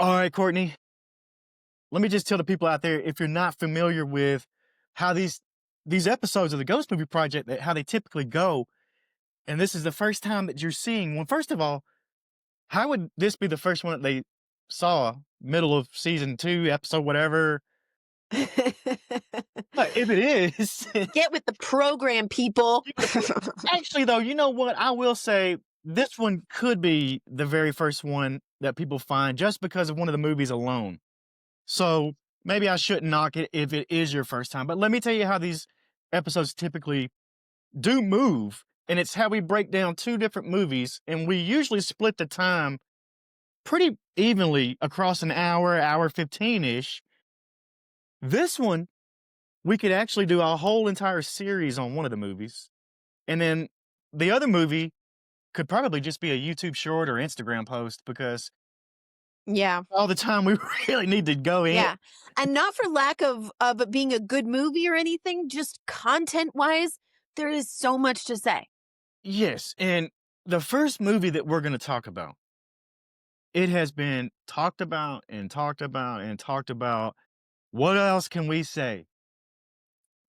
All right, Courtney, let me just tell the people out there, if you're not familiar with how these episodes of the Ghost Movie Project, how they typically go, and this is the first time that you're seeing one. First of all, how would this be the first one that they saw, middle of season 2, episode whatever? But if it is, Get with the program, people. actually, though, you know what? I will say this one could be the very first one that people find just because of one of the movies alone. So maybe I shouldn't knock it if it is your first time. But let me tell you how these episodes typically do move. And it's how we break down two different movies. And we usually split the time pretty evenly across an hour, hour 15 ish. This one, we could actually do a whole entire series on one of the movies. And then the other movie could probably just be a YouTube short or Instagram post because Yeah. all the time we really need to go in. Yeah. And not for lack of it being a good movie or anything, just content-wise, there is so much to say. Yes. And the first movie that we're going to talk about, it has been talked about and talked about and talked about. What else can we say?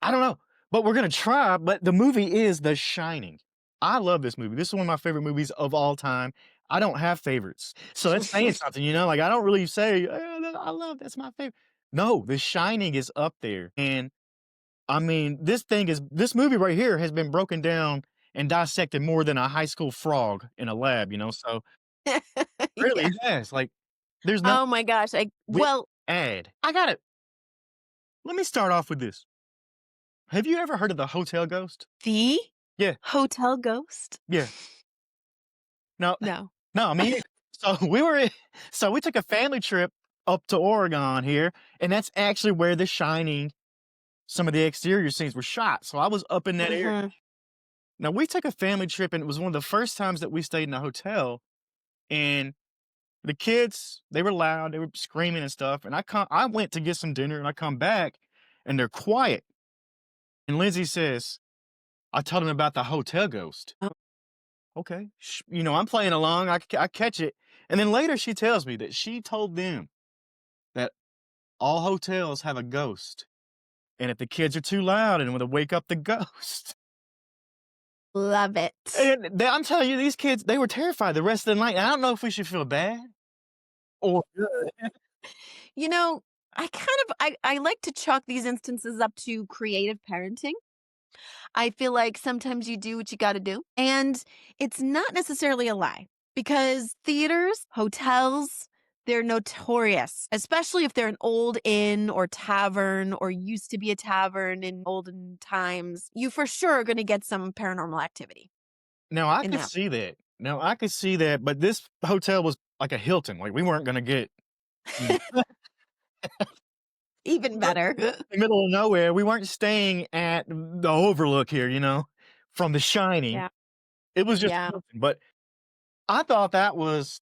I don't know, but we're going to try. But the movie is The Shining. I love this movie. This is one of my favorite movies of all time. I don't have favorites. So that's saying something, like I don't really say, I love, that's my favorite. No, The Shining is up there. And I mean, this movie right here has been broken down and dissected more than a high school frog in a lab, so really Yeah. it has. Like, there's not Oh my gosh. we Well, add. I got it. Let me start off with this. Have you ever heard of the hotel ghost? the Yeah, hotel ghost? yeah. No, No. no, I mean, so so we took a family trip up to Oregon here, and that's actually where The Shining, some of the exterior scenes were shot. So I was up in that area. Mhm. Now we took a family trip, and it was one of the first times that we stayed in a hotel. And the kids, they were loud, they were screaming and stuff. And I went to get some dinner, and I come back, and they're quiet. And Lindsay says, "I told them about the hotel ghost." Oh. Okay, I'm playing along. I catch it, and then later she tells me that she told them that all hotels have a ghost, and if the kids are too loud and want to wake up the ghost. Love it. And I'm telling you, these kids, they were terrified the rest of the night. I don't know if we should feel bad or good. You know, I like to chalk these instances up to creative parenting. I feel like sometimes you do what you got to do. And it's not necessarily a lie because theaters, hotels, they're notorious, especially if they're an old inn or tavern or used to be a tavern in olden times. You for sure are going to get some paranormal activity Now I in could that. see that. Now I could see that, but this hotel was like a Hilton. Like we weren't going to get mm, Even better. in the middle of nowhere. We weren't staying at the Overlook here, from The Shining. Yeah. It was just a Yeah. Hilton. But I thought that was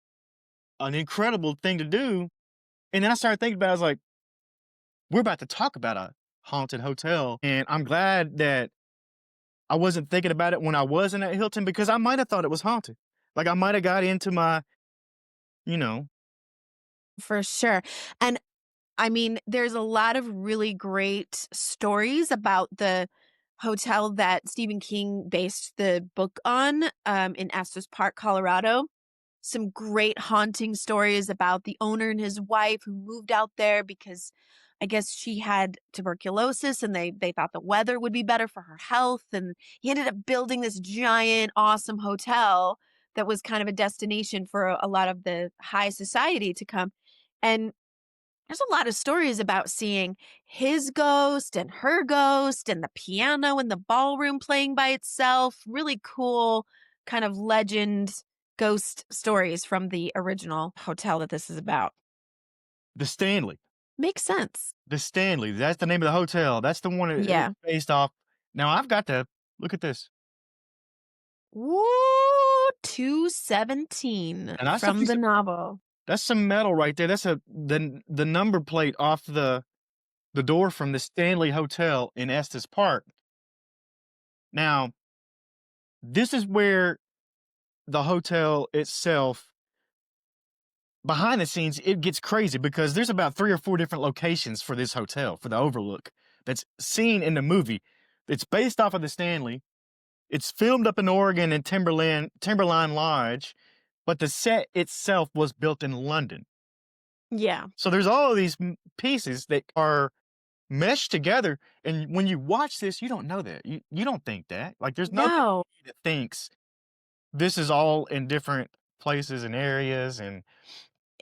an incredible thing to do. And then I started thinking about it. I was like, we're about to talk about a haunted hotel. And I'm glad that I wasn't thinking about it when I was in that Hilton because I might have thought it was haunted. Like I might have got into my, you know, For sure. And I mean, there's a lot of really great stories about the hotel that Stephen King based the book on in Estes Park, Colorado. Some great haunting stories about the owner and his wife who moved out there because I guess she had tuberculosis and they thought the weather would be better for her health. And he ended up building this giant, awesome hotel that was kind of a destination for a lot of the high society to come. And there's a lot of stories about seeing his ghost and her ghost and the piano in the ballroom playing by itself. Really cool kind of legend ghost stories from the original hotel that this is about. the Stanley. Makes sense. The Stanley. That's the name of the hotel. That's the one it was Yeah. based off. Now I've got to look at this. Woo! 217 And that's a from piece the of novel. that's some metal right there. That's the number plate off the door from the Stanley Hotel in Estes Park. Now, this is where the hotel itself behind the scenes, it gets crazy because there's about 3 or 4 different locations for this hotel, for the Overlook, that's seen in the movie. It's based off of the Stanley. It's filmed up in Oregon in Timberline Lodge, but the set itself was built in London. Yeah. So there's all of these pieces that are meshed together, and when you watch this, you don't know that. You don't think that. Like, there's nobody No. that thinks this is all in different places and areas, and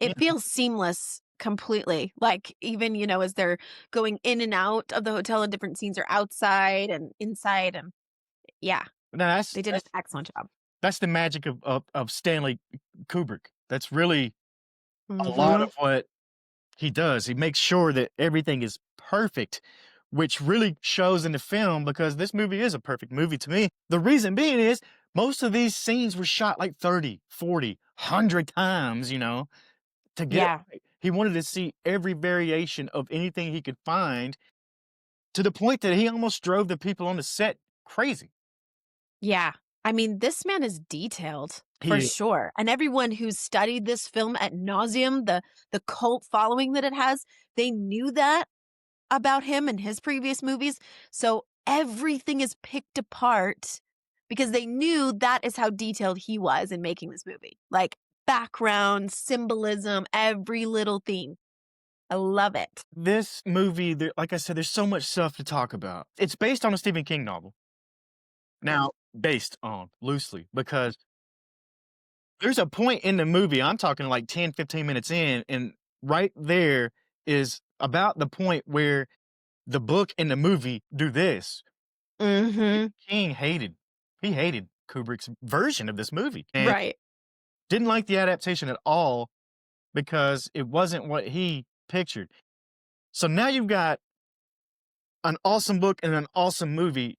you It feels seamless completely. Like, even, as they're going in and out of the hotel and different scenes are outside and inside, and yeah, now they did an excellent job. that's the magic of Stanley Kubrick. That's really a lot Mhm. of what he does. He makes sure that everything is perfect, which really shows in the film because this movie is a perfect movie to me. The reason being is most of these scenes were shot like 30, 40, 100 times, to get it Yeah. right. He wanted to see every variation of anything he could find to the point that he almost drove the people on the set crazy. Yeah. I mean, this man is detailed for He sure. And everyone who's studied this film at nauseum, the cult following that it has, they knew that about him and his previous movies. So everything is picked apart because they knew that is how detailed he was in making this movie. Like background, symbolism, every little thing. I love it. this movie, like I said, there's so much stuff to talk about. It's based on a Stephen King novel. Now, based on loosely, because there's a point in the movie, I'm talking like 10, 15 minutes in, and right there is about the point where the book and the movie do this. Mhm. King he hated Kubrick's version of this movie and Right. didn't like the adaptation at all because it wasn't what he pictured. So now you've got an awesome book and an awesome movie,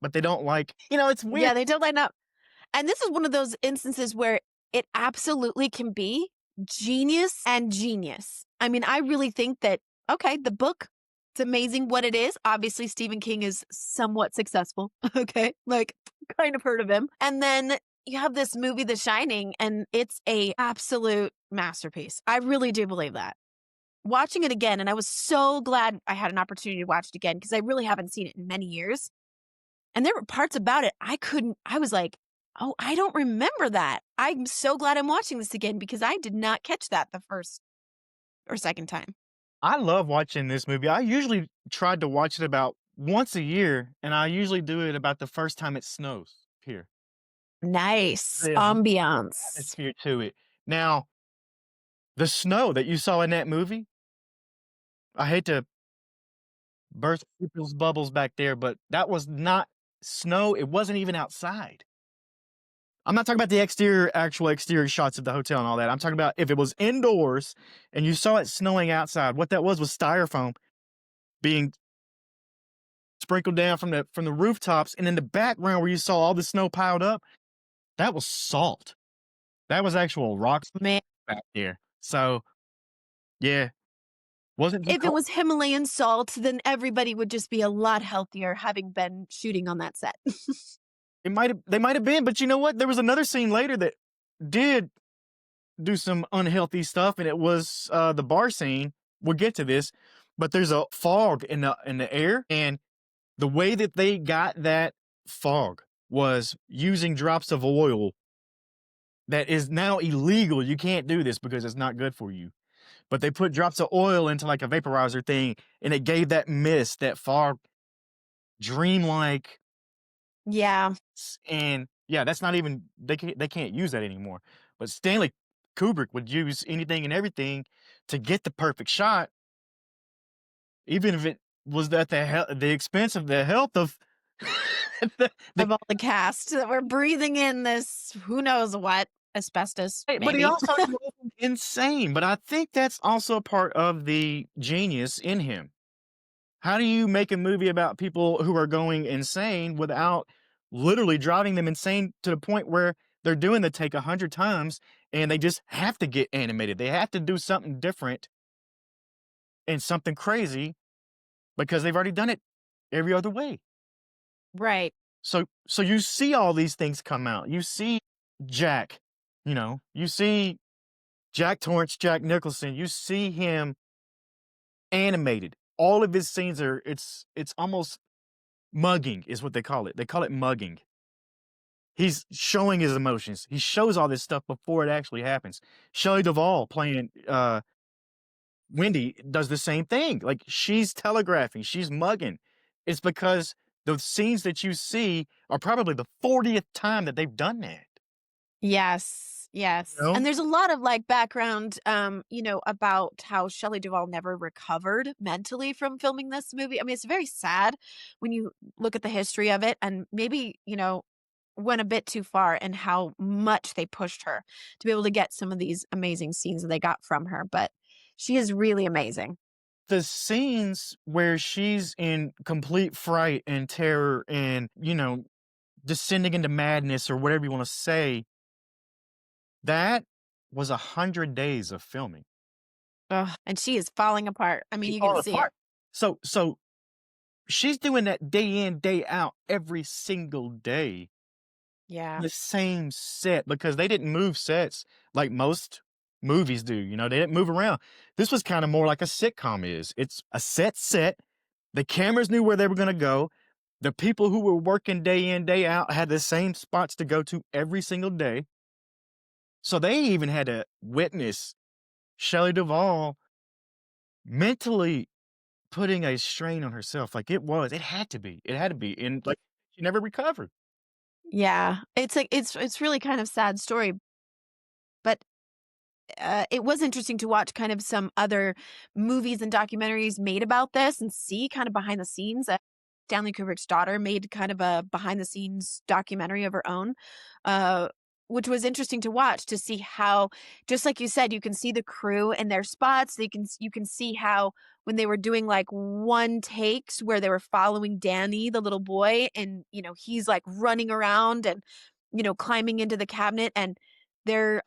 but they don't like, it's weird. Yeah, they don't line up. And this is one of those instances where it absolutely can be genius and genius. I mean, I really think that, okay, the book, it's amazing what it is. Obviously, Stephen King is somewhat successful. Okay. Like, kind of heard of him. And then you have this movie, The Shining, and it's a absolute masterpiece. I really do believe that. Watching it again, and I was so glad I had an opportunity to watch it again because I really haven't seen it in many years. And there were parts about it I was like, "Oh, I don't remember that." I'm so glad I'm watching this again because I did not catch that the first or second time. I love watching this movie. I usually tried to watch it about once a year, and I usually do it about the first time it snows here. Nice. There's an Ambiance. atmosphere to it. Now, the snow that you saw in that movie, I hate to burst people's bubbles back there, but that was not snow. It wasn't even outside. I'm not talking about the actual exterior shots of the hotel and all that. I'm talking about if it was indoors and you saw it snowing outside, what that was styrofoam being sprinkled down from the rooftops, and in the background where you saw all the snow piled up, that was salt. That was actual rocks Man, back there. So, yeah, wasn't too if it cold. was Himalayan salt, then everybody would just be a lot healthier having been shooting on that set. They might have been, but you know what? There was another scene later that did do some unhealthy stuff, and it was the bar scene. We'll get to this, but there's a fog in the air, and the way that they got that fog was using drops of oil that is now illegal. You can't do this because it's not good for you. But they put drops of oil into like a vaporizer thing, and it gave that mist, that fog, dreamlike. Yeah. And yeah, that's not even they can't use that anymore. But Stanley Kubrick would use anything and everything to get the perfect shot, even if it was at the expense of the health of the Of all the cast that were breathing in this, who knows what, asbestos, but he maybe. also drove him insane. But I think that's also part of the genius in him. How do you make a movie about people who are going insane without literally driving them insane to the point where they're doing the take 100 times and they just have to get animated? They have to do something different and something crazy because they've already done it every other way. Right. So you see all these things come out. You see Jack, you see Jack Nicholson, you see him animated. All of his scenes are it's almost mugging is what they call it. They call it mugging. He's showing his emotions. He shows all this stuff before it actually happens. Shelley Duvall playing Wendy does the same thing. Like she's telegraphing, she's mugging. It's because the scenes that you see are probably the 40th time that they've done that. Yes, You yes. know? And there's a lot of like background, about how Shelley Duvall never recovered mentally from filming this movie. I mean, it's very sad when you look at the history of it and maybe, went a bit too far and how much they pushed her to be able to get some of these amazing scenes that they got from her. But she is really amazing. The scenes where she's in complete fright and terror and, descending into madness or whatever you want to say, that was 100 days of filming. Ugh, and she is falling apart. I mean, She's you can falling see it. apart. So she's doing that day in, day out, every single day, Yeah. the same set because they didn't move sets like most movies do. They didn't move around. This was kind of more like a sitcom is. It's a set. The cameras knew where they were going to go. The people who were working day in, day out had the same spots to go to every single day. So they even had to witness Shelley Duvall mentally putting a strain on herself. Like it had to be. It had to be. And like she never recovered. Yeah. It's like it's really kind of sad story, but it was interesting to watch kind of some other movies and documentaries made about this and see kind of behind the scenes. Stanley Kubrick's daughter made kind of a behind the scenes documentary of her own, uh, which was interesting to watch to see how, just like you said, you can see the crew in their spots. You can see how when they were doing like one takes where they were following Danny, the little boy, and he's like running around and climbing into the cabinet, and they're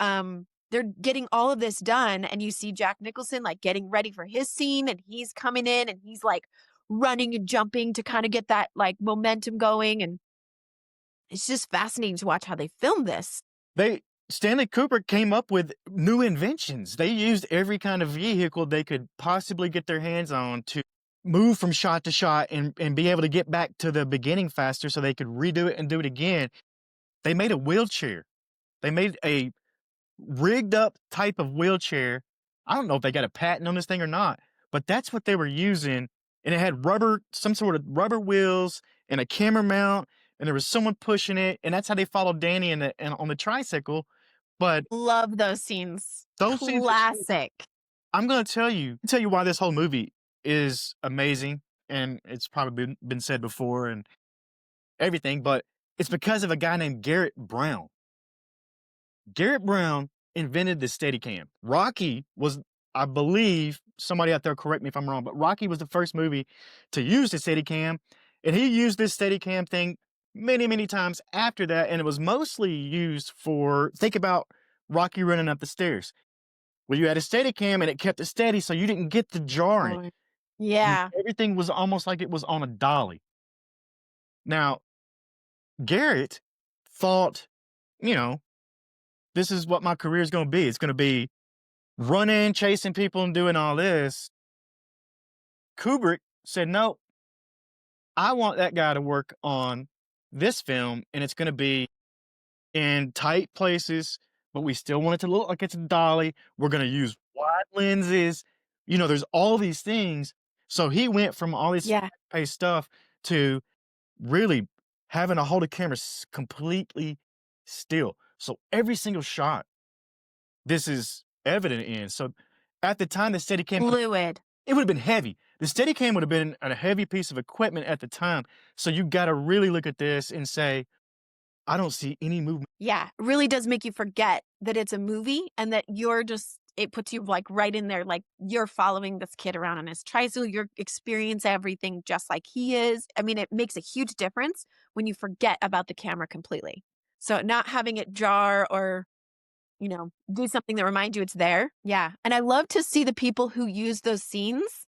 getting all of this done, and you see Jack Nicholson like getting ready for his scene, and he's coming in and he's like running and jumping to kind of get that like momentum going, and it's just fascinating to watch how they filmed this. They Stanley Kubrick came up with new inventions. They used every kind of vehicle they could possibly get their hands on to move from shot to shot and be able to get back to the beginning faster so they could redo it and do it again. They made a wheelchair. They made a rigged up type of wheelchair. I don't know if they got a patent on this thing or not, but that's what they were using. And it had some sort of rubber wheels and a camera mount, and there was someone pushing it, and that's how they followed Danny on the tricycle. But Love those scenes. those scenes are so Classic. I'm gonna tell you why this whole movie is amazing, and it's probably been said before and everything, but it's because of a guy named Garrett Brown. Garrett Brown invented the Steadicam. Rocky was, I believe, somebody out there correct me if I'm wrong, but Rocky was the first movie to use the Steadicam, and he used this Steadicam thing many, many times after that, and it was mostly used for think about Rocky running up the stairs. Well, you had a Steadicam and it kept it steady, so you didn't get the jarring. Oh, yeah. Everything was almost like it was on a dolly. Now, Garrett thought, you know, this is what my career is going to be. It's going to be running, chasing people, and doing all this. Kubrick said, no, I want that guy to work on this film, and it's going to be in tight places, but we still want it to look like it's a dolly. We're going to use wide lenses. There's all these things. So he went from all this Yeah. paced stuff to really having to hold a camera completely still. So every single shot, this is evident in. So at the time, the Steadicam, Fluid. it would have been heavy. The Steadicam would have been a heavy piece of equipment at the time. So you got to really look at this and say, I don't see any movement. Yeah, it really does make you forget that it's a movie and that it puts you like right in there, like you're following this kid around on his tricycle, you're experience everything just like he is. I mean, it makes a huge difference when you forget about the camera completely. So not having it jar or, do something that reminds you it's there. Yeah. And I love to see the people who use those scenes,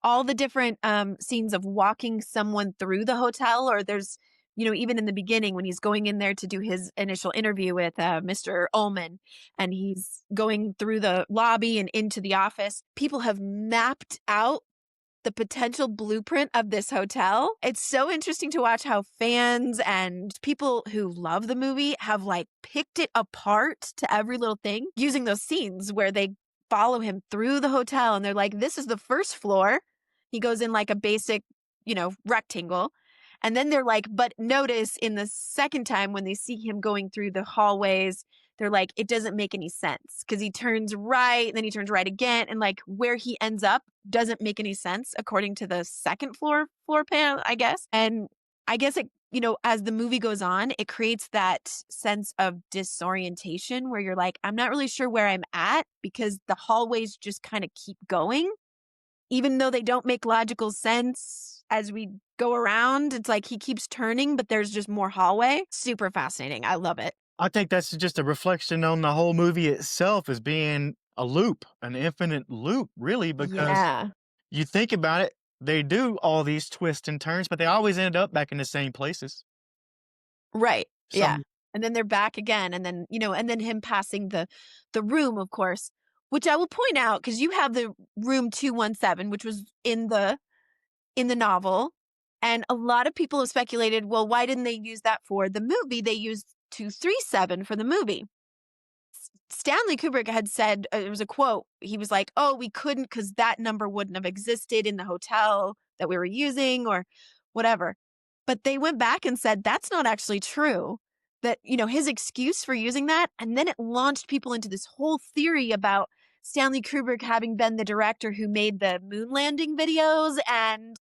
all the different scenes of walking someone through the hotel, or there's even in the beginning when he's going in there to do his initial interview with Mr. Ullman and he's going through the lobby and into the office, people have mapped out the potential blueprint of this hotel. It's so interesting to watch how fans and people who love the movie have like picked it apart to every little thing using those scenes where they follow him through the hotel and they're like, this is the first floor. He goes in like a basic, rectangle. And then they're like, but notice in the second time when they see him going through the hallways, they're like, it doesn't make any sense because he turns right, then he turns right again. And like where he ends up doesn't make any sense according to the second floor plan, I guess. And I guess it, as the movie goes on, it creates that sense of disorientation where you're like, I'm not really sure where I'm at because the hallways just kind of keep going. Even though they don't make logical sense as we go around, it's like he keeps turning, but there's just more hallway. Super fascinating. I love it. I think that's just a reflection on the whole movie itself as being a loop, an infinite loop, really, because Yeah. you think about it, they do all these twists and turns, but they always end up back in the same places. Right. Yeah. Some And then they're back again. And then, and then him passing the room, of course, which I will point out because you have the room 217, which was in the novel. And a lot of people have speculated, well, why didn't they use that for the movie? They used 237 for the movie. Stanley Kubrick had said, it was a quote, he was like, oh, we couldn't because that number wouldn't have existed in the hotel that we were using or whatever. But they went back and said, that's not actually true. That, his excuse for using that. And then it launched people into this whole theory about Stanley Kubrick having been the director who made the moon landing videos and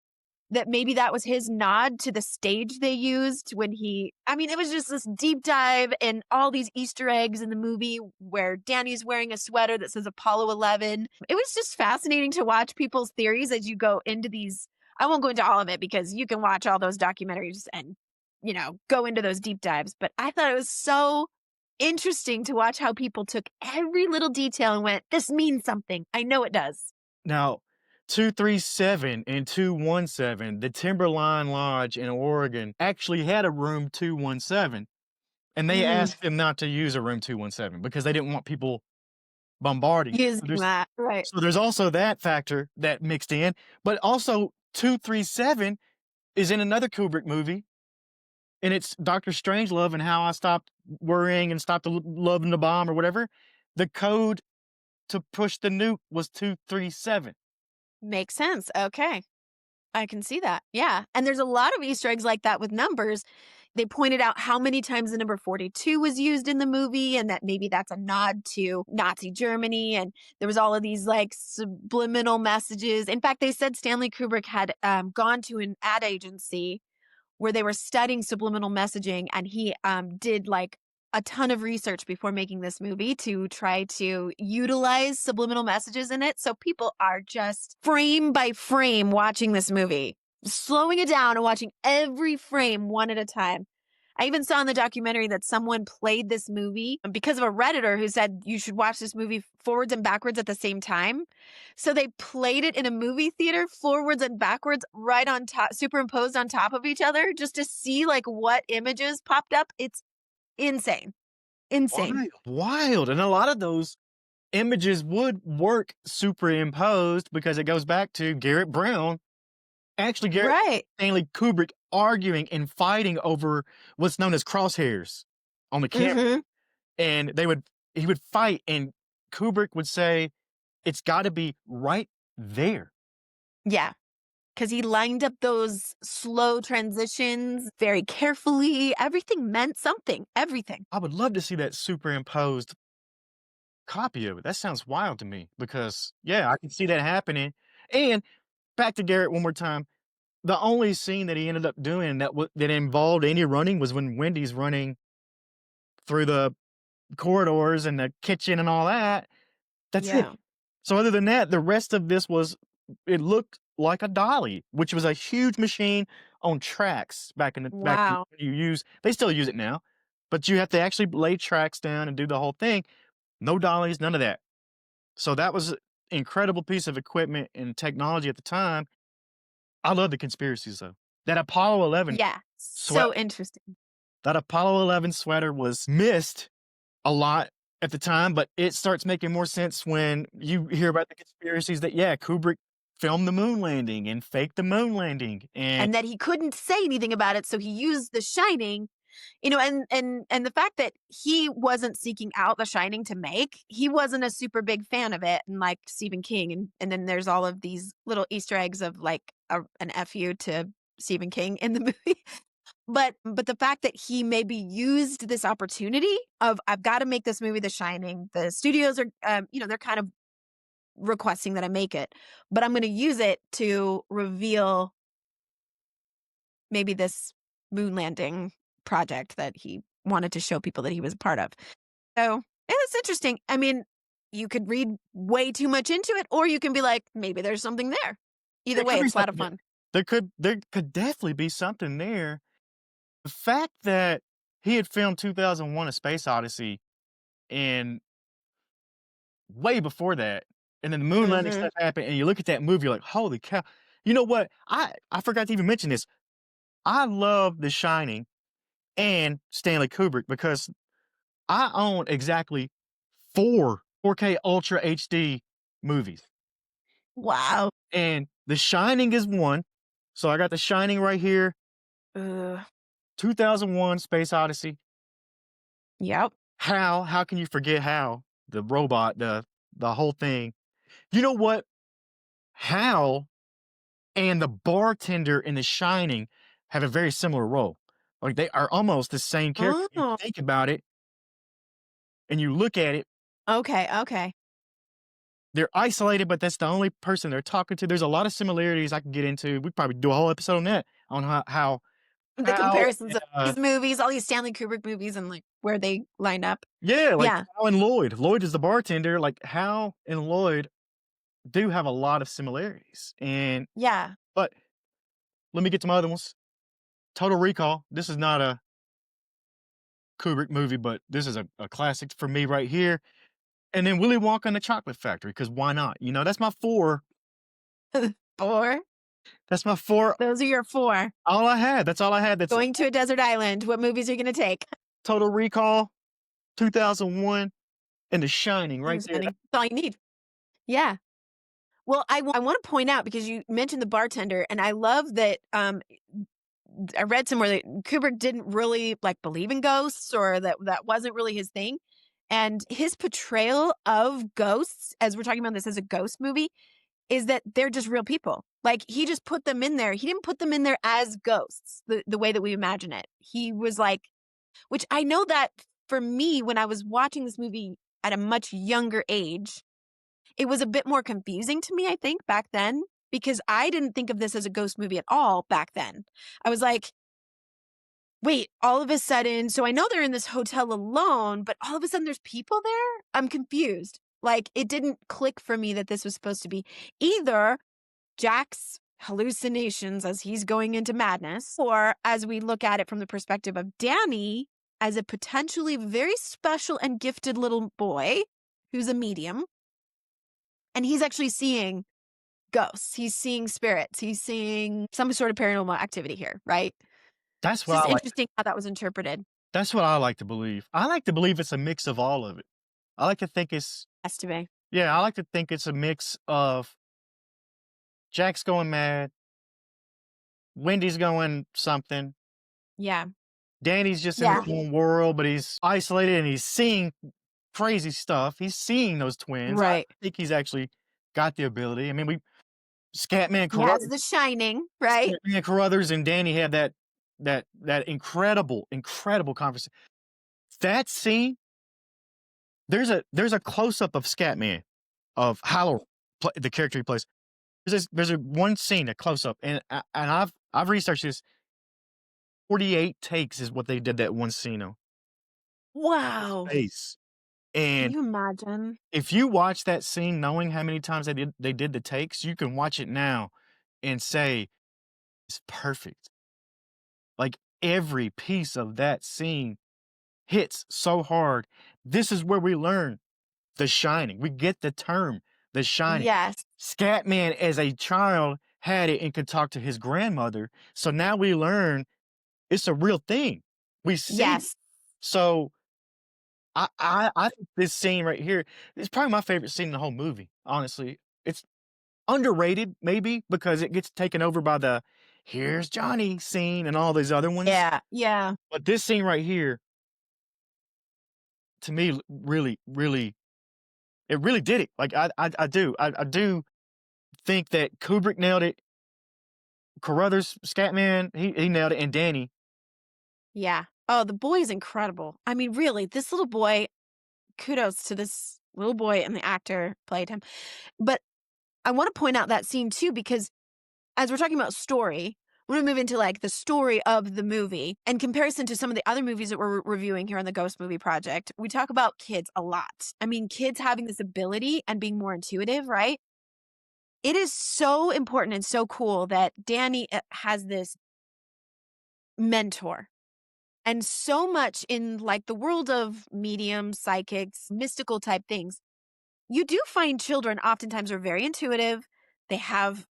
that maybe that was his nod to the stage they used when it was just this deep dive and all these Easter eggs in the movie where Danny's wearing a sweater that says Apollo 11. It was just fascinating to watch people's theories as you go into these. I won't go into all of it because you can watch all those documentaries and, go into those deep dives. But I thought it was so interesting to watch how people took every little detail and went, this means something. I know it does. Now, 237 and 217, the Timberline Lodge in Oregon actually had a room 217, and they asked them not to use a room 217 because they didn't want people bombarding. Using that, right. So there's also that factor that mixed in, but also 237 is in another Kubrick movie, and it's Dr. Strangelove and How I Stopped Worrying and Stopped Loving the Bomb or whatever. The code to push the nuke was 237. Makes sense. Okay. I can see that. Yeah. And there's a lot of Easter eggs like that with numbers. They pointed out how many times the number 42 was used in the movie and that maybe that's a nod to Nazi Germany. And there was all of these like subliminal messages. In fact, they said Stanley Kubrick had gone to an ad agency where they were studying subliminal messaging and he did like a ton of research before making this movie to try to utilize subliminal messages in it. So people are just frame by frame watching this movie, slowing it down and watching every frame one at a time. I even saw in the documentary that someone played this movie because of a Redditor who said you should watch this movie forwards and backwards at the same time. So they played it in a movie theater forwards and backwards right on top, superimposed on top of each other just to see like what images popped up. It's insane. Insane. Wild. And a lot of those images would work superimposed because it goes back to Garrett Brown. Actually, Right. Stanley Kubrick arguing and fighting over what's known as crosshairs on the camera. And he would fight, and Kubrick would say, it's got to be right there. Yeah. Because he lined up those slow transitions very carefully. Everything meant something. Everything. I would love to see that superimposed copy of it. That sounds wild to me because, yeah, I can see that happening. And back to Garrett one more time. The only scene that he ended up doing that involved any running was when Wendy's running through the corridors and the kitchen and all that. That's it. So other than that, the rest of this it looked like a dolly, which was a huge machine on tracks back in Wow. they still use it now, but you have to actually lay tracks down and do the whole thing. No dollies, none of that. So that was an incredible piece of equipment and technology at the time. I love the conspiracies though. That Apollo 11, Yeah. sweater. So interesting. That Apollo 11 sweater was missed a lot at the time, but it starts making more sense when you hear about the conspiracies that, yeah, Kubrick filmed the moon landing and faked the moon landing. And And that he couldn't say anything about it, so he used The Shining, and the fact that he wasn't seeking out The Shining to make, he wasn't a super big fan of it, and like Stephen King, and then there's all of these little Easter eggs of like an FU to Stephen King in the movie. But the fact that he maybe used this opportunity of I've got to make this movie The Shining. The studios are they're kind of requesting that I make it, but I'm going to use it to reveal maybe this moon landing project that he wanted to show people that he was a part of. So, yeah, it's interesting. I mean, you could read way too much into it, or you can be like, maybe there's something there. Either there way, could be it's a lot of something there. fun. There could definitely be something there. The fact that he had filmed 2001: A Space Odyssey and way before that, and then the moon landing Hmm. stuff happened, and you look at that movie, you're like, "Holy cow!" You know what? I forgot to even mention this. I love The Shining and Stanley Kubrick because I own exactly 4 4K Ultra HD movies, Wow. and The Shining is one. So I got The Shining right here, Uh, 2001: Space Odyssey. yep. How can you forget Hal, the robot, the whole thing? You know what? Hal and the bartender in The Shining have a very similar role. Like, they are almost the same character. You Oh, think about it and you look at it, okay. Okay. they're isolated, but that's the only person they're talking to. There's a lot of similarities I can get into. We'd probably do a whole episode on that, on how The Hal comparisons and, of these movies, all these Stanley Kubrick movies, and like where they line up. yeah, like Yeah. Hal and Lloyd. Lloyd is the bartender. Like, Hal and Lloyd do have a lot of similarities, and Yeah. but let me get to my other ones. Total Recall. This is not a Kubrick movie, but this is a classic for me right here. And then Willy Wonka and the Chocolate Factory, because why not? You know, that's my 4. Four. That's my 4. Those are your four. All I had. That's all I had. That's Going to a desert island. What movies are you going to take? Total Recall, 2001, and The Shining right there. Understanding. That's all you need. Yeah. Well, I want to point out because you mentioned the bartender, and I love that. I read somewhere that Kubrick didn't really like believe in ghosts, or that wasn't really his thing. And his portrayal of ghosts, as we're talking about this as a ghost movie, is that they're just real people. Like he just put them in there. He didn't put them in there as ghosts, the way that we imagine it. He was like, which I know that for me, when I was watching this movie at a much younger age, it was a bit more confusing to me, I think, back then, because I didn't think of this as a ghost movie at all back then. I was like, wait, all of a sudden, so I know they're in this hotel alone, but all of a sudden there's people there? I'm confused. Like it didn't click for me that this was supposed to be either Jack's hallucinations as he's going into madness, or as we look at it from the perspective of Danny as a potentially very special and gifted little boy who's a medium. And he's actually seeing ghosts. He's seeing spirits. He's seeing some sort of paranormal activity here, right? That's It's what just I like. interesting how that was interpreted. That's what I like to believe. I like to believe it's a mix of all of it. I like to think it's Has to be. yeah, I like to think it's a mix of Jack's going mad, Wendy's going something, Yeah. Danny's just in his Yeah. own world, but he's isolated and he's seeing crazy stuff. He's seeing those twins. I Right. think he's actually got the ability. I mean, we Scatman He has Carruthers, the shining, right? Scatman Carruthers and Danny had that incredible conversation. That scene, there's a close up of Scatman of Halloran, the character he plays. There's a one scene, a close up, and I've researched this. 48 takes is what they did that one scene on his Wow. face. Can And you imagine? if you watch that scene knowing how many times they did the takes, you can watch it now and say, "It's perfect." Like, every piece of that scene hits so hard. This is where we learn The Shining. We get the term The Shining. Yes. Scatman, as a child, had it and could talk to his grandmother. So now we learn It's a real thing. We see it. Yes. So I think this scene right here is probably my favorite scene in the whole movie, honestly. It's underrated, maybe, because it gets taken over by the "Here's Johnny" scene and all these other ones. Yeah. Yeah. But this scene right here, to me, really, really, it really did it. Like, I do think that Kubrick nailed it. Carruthers, Scatman, he nailed it, and Danny. Yeah. Oh, the boy is incredible. I mean, really, this little boy, kudos to this little boy and the actor played him. But I want to point out that scene too, because as we're talking about story, we're going to move into like the story of the movie in comparison to some of the other movies that we're reviewing here on the Ghost Movie Project. We talk about kids a lot. I mean, kids having this ability and being more intuitive, right? It is so important and so cool that Danny has this mentor. And so much in like the world of mediums, psychics, mystical type things, you do find children oftentimes are very intuitive. They have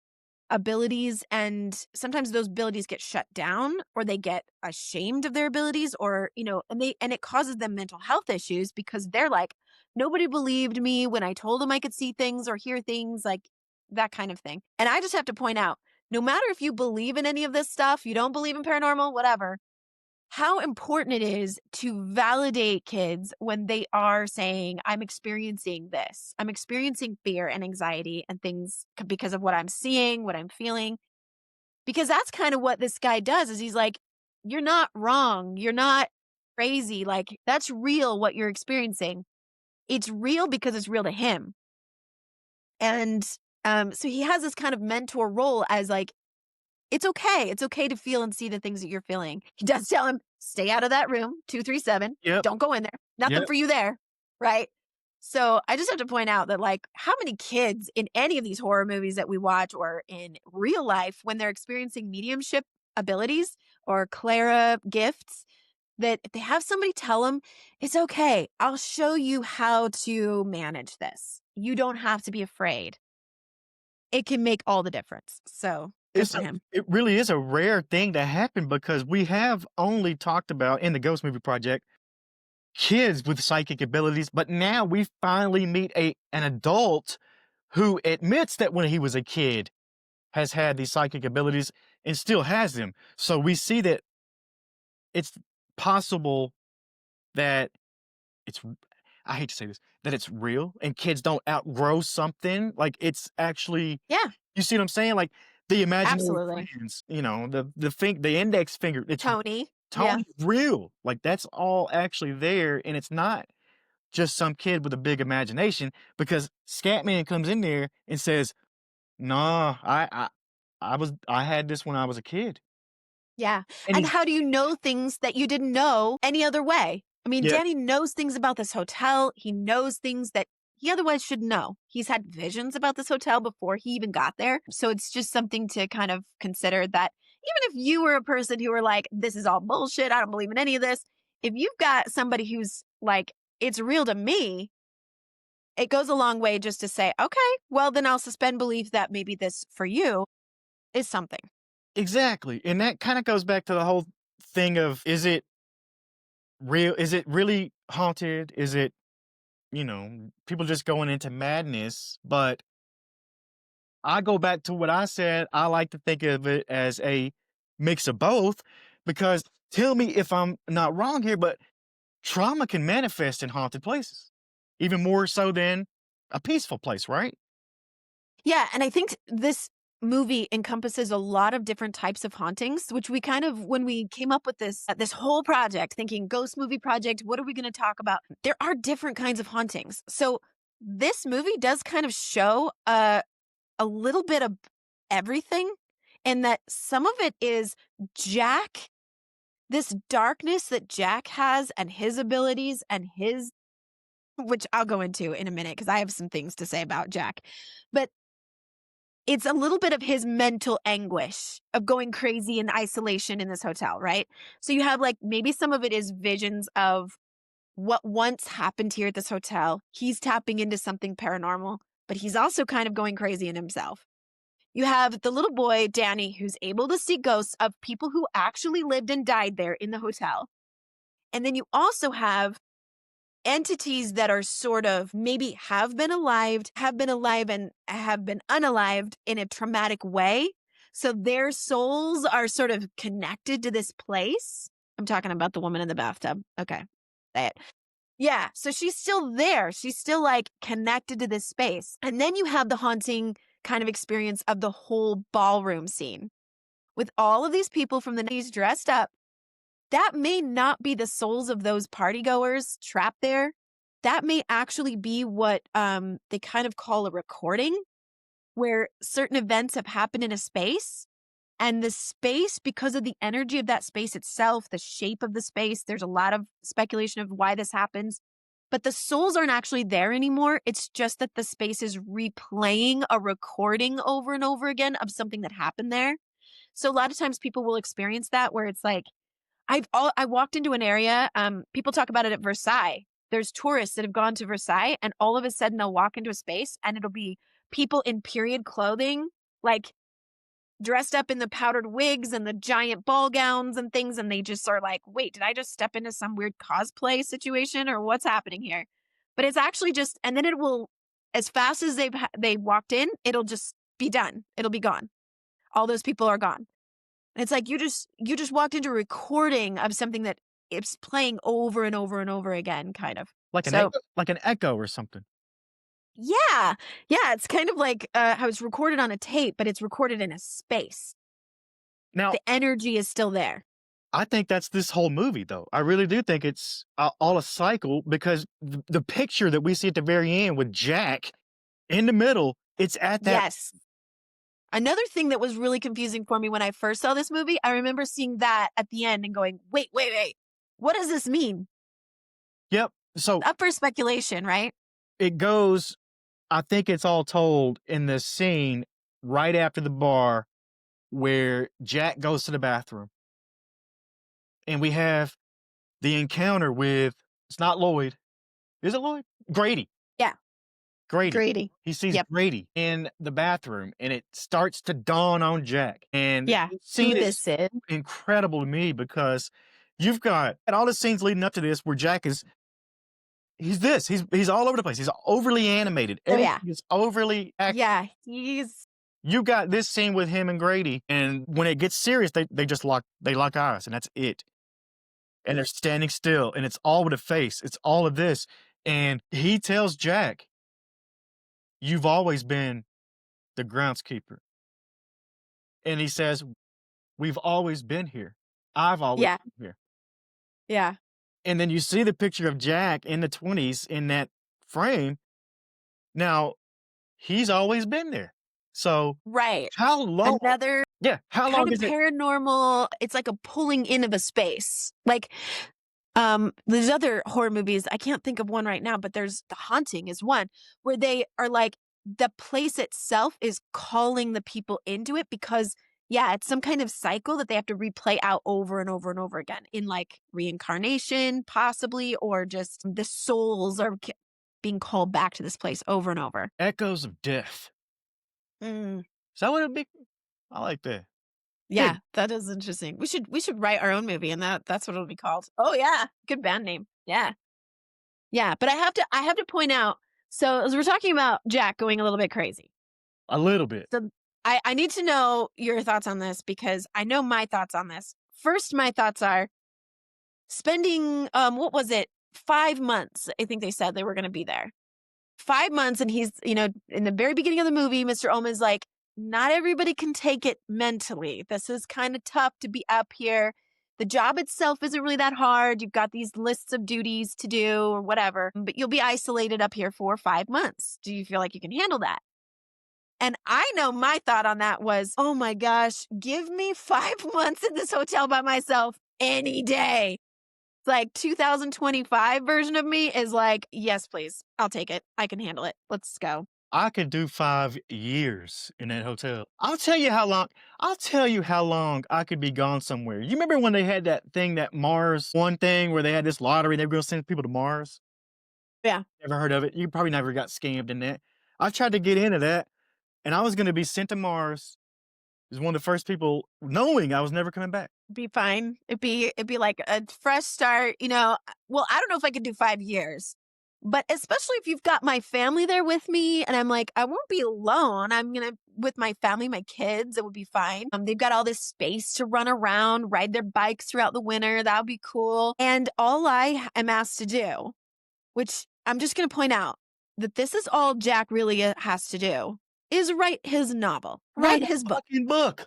abilities, and sometimes those abilities get shut down or they get ashamed of their abilities, or and it causes them mental health issues because they're like, nobody believed me when I told them I could see things or hear things, like that kind of thing. And I just have to point out, no matter if you believe in any of this stuff, you don't believe in paranormal, whatever, how important it is to validate kids when they are saying, I'm experiencing this. I'm experiencing fear and anxiety and things because of what I'm seeing, what I'm feeling. Because that's kind of what this guy does is he's like, you're not wrong. You're not crazy. Like, that's real what you're experiencing. It's real because it's real to him. And so he has this kind of mentor role as like, it's okay. It's okay to feel and see the things that you're feeling. He does tell him, stay out of that room, 237. Yep, Don't go in there. Nothing yep. for you there. Right. So I just have to point out that, like, how many kids in any of these horror movies that we watch or in real life, when they're experiencing mediumship abilities or Clara gifts, that if they have somebody tell them, it's okay. I'll show you how to manage this. You don't have to be afraid. It can make all the difference. So good for him. It really is a rare thing to happen because we have only talked about in the Ghost Movie Project kids with psychic abilities, but now we finally meet an adult who admits that when he was a kid has had these psychic abilities and still has them. So we see that it's possible that it's I hate to say this, that it's real and kids don't outgrow something. Like, it's actually, Yeah, you see what I'm saying? Like, the imaginary absolutely. friends, the index finger, it's Tony. Yeah. totally real. Like, that's all actually there, and it's not just some kid with a big imagination, because Scatman comes in there and says, "Nah, I had this when I was a kid." Yeah. And And he's how do you know things that you didn't know any other way? I mean, yeah, Danny knows things about this hotel. He knows things that he otherwise should know. He's had visions about this hotel before he even got there. So it's just something to kind of consider that even if you were a person who were like, this is all bullshit, I don't believe in any of this, if you've got somebody who's like, it's real to me, it goes a long way just to say, okay, well, then I'll suspend belief that maybe this for you is something. exactly, and that kinda goes back to the whole thing of, is it real? Is it really haunted? Is it, people just going into madness? But I go back to what I said. I like to think of it as a mix of both, because tell me if I'm not wrong here, but trauma can manifest in haunted places, even more so than a peaceful place, right? Yeah, and I think this movie encompasses a lot of different types of hauntings, which we kind of, when we came up with this whole project, thinking Ghost Movie Project, what are we going to talk about? There are different kinds of hauntings. So this movie does kind of show a little bit of everything, and that some of it is Jack, this darkness that Jack has and his abilities and his, which I'll go into in a minute because I have some things to say about Jack. But it's a little bit of his mental anguish of going crazy in isolation in this hotel, right? So you have like maybe some of it is visions of what once happened here at this hotel. He's tapping into something paranormal, but he's also kind of going crazy in himself. You have the little boy, Danny, who's able to see ghosts of people who actually lived and died there in the hotel. And then you also have entities that are sort of maybe have been alive and have been unalived in a traumatic way. So their souls are sort of connected to this place. I'm talking about the woman in the bathtub. Okay. Say it. Yeah. So she's still there. She's still like connected to this space. And then you have the haunting kind of experience of the whole ballroom scene with all of these people from the 90s dressed up. That may not be the souls of those partygoers trapped there. That may actually be what they kind of call a recording, where certain events have happened in a space. And the space, because of the energy of that space itself, the shape of the space, there's a lot of speculation of why this happens. But the souls aren't actually there anymore. It's just that the space is replaying a recording over and over again of something that happened there. So a lot of times people will experience that where it's like, I walked into an area, people talk about it at Versailles. There's tourists that have gone to Versailles and all of a sudden they'll walk into a space and it'll be people in period clothing, like dressed up in the powdered wigs and the giant ball gowns and things. And they just are like, wait, did I just step into some weird cosplay situation or what's happening here? But it's actually just, and then it will, as fast as they walked in, it'll just be done. It'll be gone. All those people are gone. And it's like you just walked into a recording of something that it's playing over and over and over again, kind of. So like an echo or something. yeah. Yeah, it's kind of like how it's recorded on a tape, but it's recorded in a space. Now, The energy is still there. I think that's this whole movie, though. I really do think it's all a cycle because the picture that we see at the very end with Jack in the middle, it's at that. Yes. Another thing that was really confusing for me when I first saw this movie, I remember seeing that at the end and going, wait. What does this mean? Yep. So Up for speculation, right? it goes, I think it's all told in this scene right after the bar where Jack goes to the bathroom. And we have the encounter with, it's not Lloyd. Is it Lloyd? Grady. Yeah. Grady. Grady. He sees Yep. Grady in the bathroom and it starts to dawn on Jack. And Yeah. this scene Who is this is. incredible to me because you've got and all the scenes leading up to this where Jack is he's all over the place. He's overly animated. Oh, yeah. Everything is overly Yeah. He's You got this scene with him and Grady, and when it gets serious, they just lock eyes, and that's it. And they're standing still, and it's all with a face. It's all of this. And he tells Jack, "You've always been the groundskeeper." And he says, "We've always been here. I've always yeah. been here." Yeah. And then you see the picture of Jack in the 20s in that frame. Now, he's always been there. So Right. how long? Another Yeah, how kind long of is it? paranormal, it's like a pulling in of a space. Like there's other horror movies. I can't think of one right now, but there's The Haunting is one where they are like the place itself is calling the people into it because yeah, it's some kind of cycle that they have to replay out over and over and over again in like reincarnation possibly or just the souls are being called back to this place over and over. Echoes of Death. Mm. Is that what a big? I like that. Yeah, that is interesting. We should write our own movie and that's what it'll be called. Oh yeah, good band name. Yeah. Yeah, but I have to point out, so as we're talking about Jack going a little bit crazy. A little bit. So I need to know your thoughts on this because I know my thoughts on this. First, my thoughts are spending what was it? 5 months. I think they said they were going to be there. 5 months and he's, in the very beginning of the movie, Mr. Ullman's like, not everybody can take it mentally. This is kind of tough to be up here. The job itself isn't really that hard. You've got these lists of duties to do or whatever, but you'll be isolated up here for 5 months. Do you feel like you can handle that? And I know my thought on that was, oh my gosh, give me 5 months in this hotel by myself any day. It's like 2025 version of me is like, yes, please. I'll take it. I can handle it. Let's go. I could do 5 years in that hotel. I'll tell you how long I could be gone somewhere. You remember when they had that thing, that Mars one thing where they had this lottery, they were going to send people to Mars? Yeah. Never heard of it. You probably never got scammed in that. I tried to get into that. and I was gonna be sent to Mars as one of the first people knowing I was never coming back. Be fine. It'd be like a fresh start, well, I don't know if I could do 5 years, but especially if you've got my family there with me and I'm like, I won't be alone. I'm gonna with my family, my kids, it would be fine. They've got all this space to run around, ride their bikes throughout the winter. That would be cool. And all I am asked to do, which I'm just gonna point out that this is all Jack really has to do, is write his novel, Write write a his book. fucking book.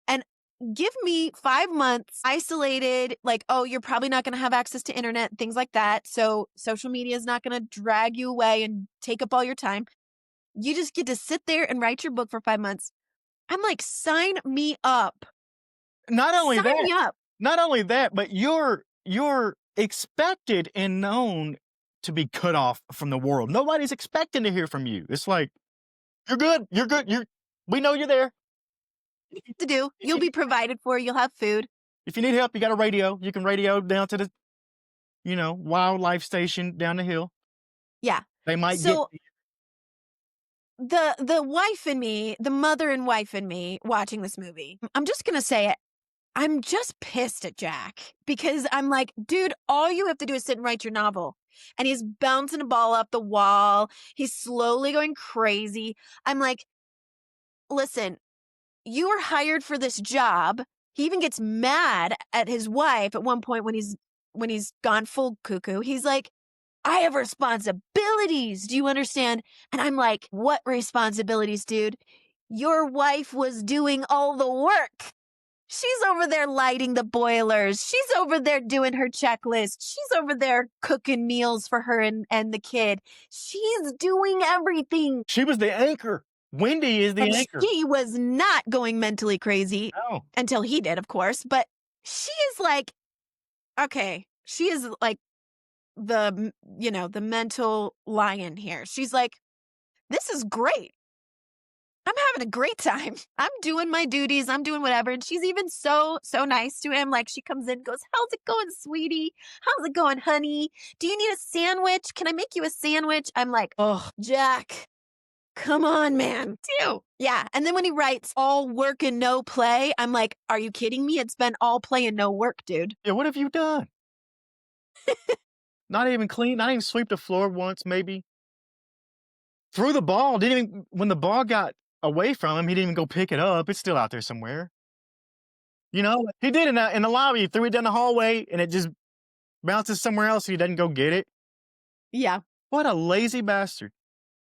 And give me 5 months isolated, like, oh, you're probably not going to have access to internet, things like that. So social media is not going to drag you away and take up all your time. You just get to sit there and write your book for 5 months. I'm like, sign me up. Not only Sign that, me up. not only that, but you're expected and known to be cut off from the world. Nobody's expecting to hear from you. It's like, you're good, we know you're there. To do. If You'll you be need provided for. You'll have food. if you need help, you got a radio. You can radio down to the, wildlife station down the hill. Yeah. They might get So the wife and me, the mother and wife and me watching this movie, I'm just going to say it. I'm just pissed at Jack because I'm like, dude, all you have to do is sit and write your novel. And he's bouncing a ball up the wall. He's slowly going crazy. I'm like, listen, you were hired for this job. He even gets mad at his wife at one point when he's gone full cuckoo. He's like, I have responsibilities. Do you understand? And I'm like, what responsibilities, dude? Your wife was doing all the work. She's over there lighting the boilers. She's over there doing her checklist. She's over there cooking meals for her and the kid. She's doing everything. She was the anchor. Wendy is the And anchor. she was not going mentally crazy No. until he did, of course. But she is like, okay, she is like the mental lion here. She's like, this is great. I'm having a great time. I'm doing my duties. I'm doing whatever. And she's even so nice to him. Like she comes in and goes, how's it going, sweetie? How's it going, honey? Do you need a sandwich? Can I make you a sandwich? I'm like, oh, Jack, come on, man. Yeah. And then when he writes all work and no play, I'm like, are you kidding me? It's been all play and no work, dude. Yeah, what have you done? Not even clean, not even sweep the floor once, maybe. Threw the ball, didn't even, when the ball got away from him, he didn't even go pick it up. It's still out there somewhere. He did in the lobby, he threw it down the hallway and it just bounces somewhere else. So he doesn't go get it. Yeah. What a lazy bastard.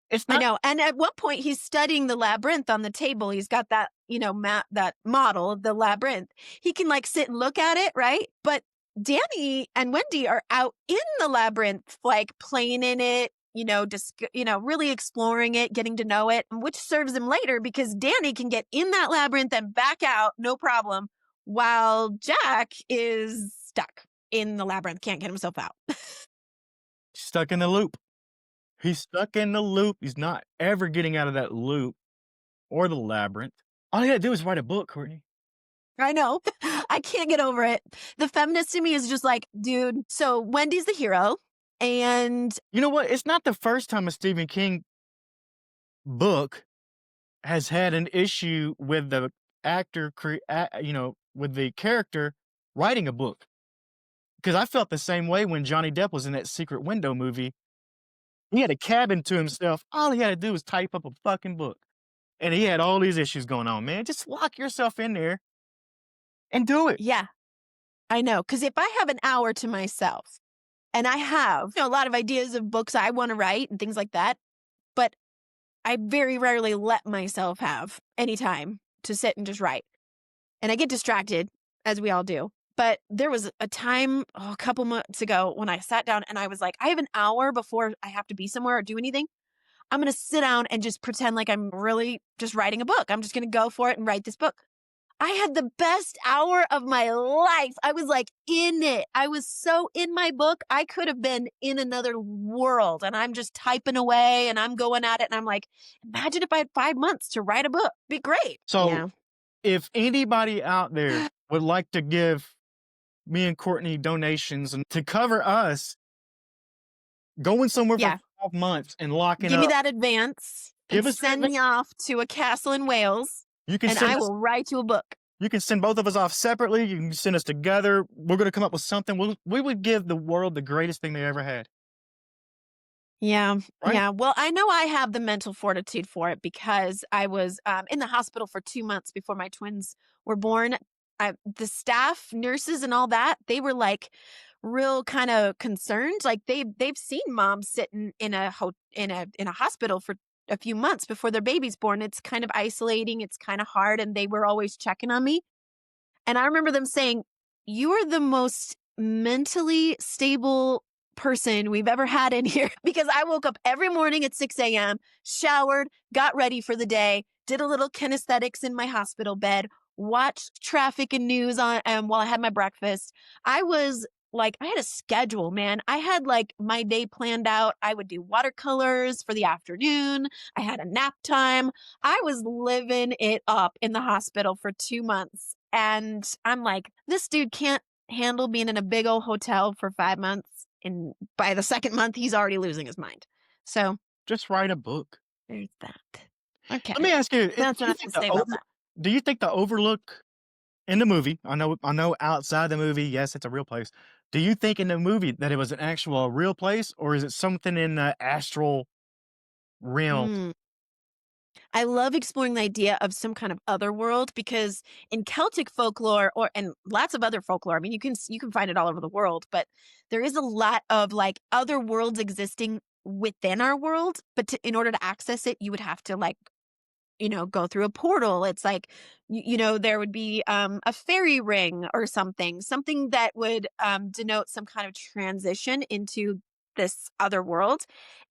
It's I not, know. And at one point he's studying the labyrinth on the table. He's got that, that model of the labyrinth. He can like sit and look at it, right? But Danny and Wendy are out in the labyrinth, like playing in it, really exploring it, getting to know it, which serves him later because Danny can get in that labyrinth and back out, no problem, while Jack is stuck in the labyrinth, can't get himself out. stuck in the loop. He's stuck in the loop. He's not ever getting out of that loop or the labyrinth. All he had to do is write a book, Courtney. I know. I can't get over it. The feminist in me is just like, dude, so Wendy's the hero. And You know what? It's not the first time a Stephen King book has had an issue with the actor, with the character writing a book. Because I felt the same way when Johnny Depp was in that Secret Window movie. He had a cabin to himself. All he had to do was type up a fucking book. And he had all these issues going on, man. Just lock yourself in there and do it. yeah, I know. Because if I have an hour to myself and I have a lot of ideas of books I want to write and things like that, but I very rarely let myself have any time to sit and just write. And I get distracted, as we all do. But there was a time a couple months ago when I sat down and I was like, I have an hour before I have to be somewhere or do anything. I'm going to sit down and just pretend like I'm really just writing a book. I'm just going to go for it and write this book. I had the best hour of my life. I was like in it. I was so in my book. I could have been in another world and I'm just typing away and I'm going at it. And I'm like, imagine if I had 5 months to write a book. It'd be great. So Yeah. if anybody out there would like to give me and Courtney donations and to cover us going somewhere Yeah. for 12 months and locking Give me up that advance. and Give us that. send me off to a castle in Wales, You can and send I us. will write you a book. You can send both of us off separately. You can send us together. We're gonna come up with something. We would give the world the greatest thing they ever had. Yeah, Right? yeah. Well, I know I have the mental fortitude for it because I was in the hospital for 2 months before my twins were born. The staff, nurses, and all that, they were like real kind of concerned. Like they've seen moms sitting in a hospital for a few months before their baby's born. It's kind of isolating. It's kind of hard, and they were always checking on me. And I remember them saying, "You are the most mentally stable person we've ever had in here." Because I woke up every morning at 6 a.m., showered, got ready for the day, did a little kinesthetics in my hospital bed, watched traffic and news on while I had my breakfast. I was like, I had a schedule, man. I had like my day planned out. I would do watercolors for the afternoon. I had a nap time. I was living it up in the hospital for 2 months. And I'm like, this dude can't handle being in a big old hotel for 5 months. And by the second month, he's already losing his mind. So Just write a book. there's that. Let me Okay. ask you, That's what I have to say about that. do you think the Overlook in the movie, I know outside the movie, yes, it's a real place. Do you think in the movie that it was an actual real place, or is it something in the astral realm? Mm. I love exploring the idea of some kind of other world because in Celtic folklore or and lots of other folklore, I mean you can find it all over the world, but there is a lot of like other worlds existing within our world, but in order to access it, you would have to like go through a portal. It's like, there would be a fairy ring or something that would denote some kind of transition into this other world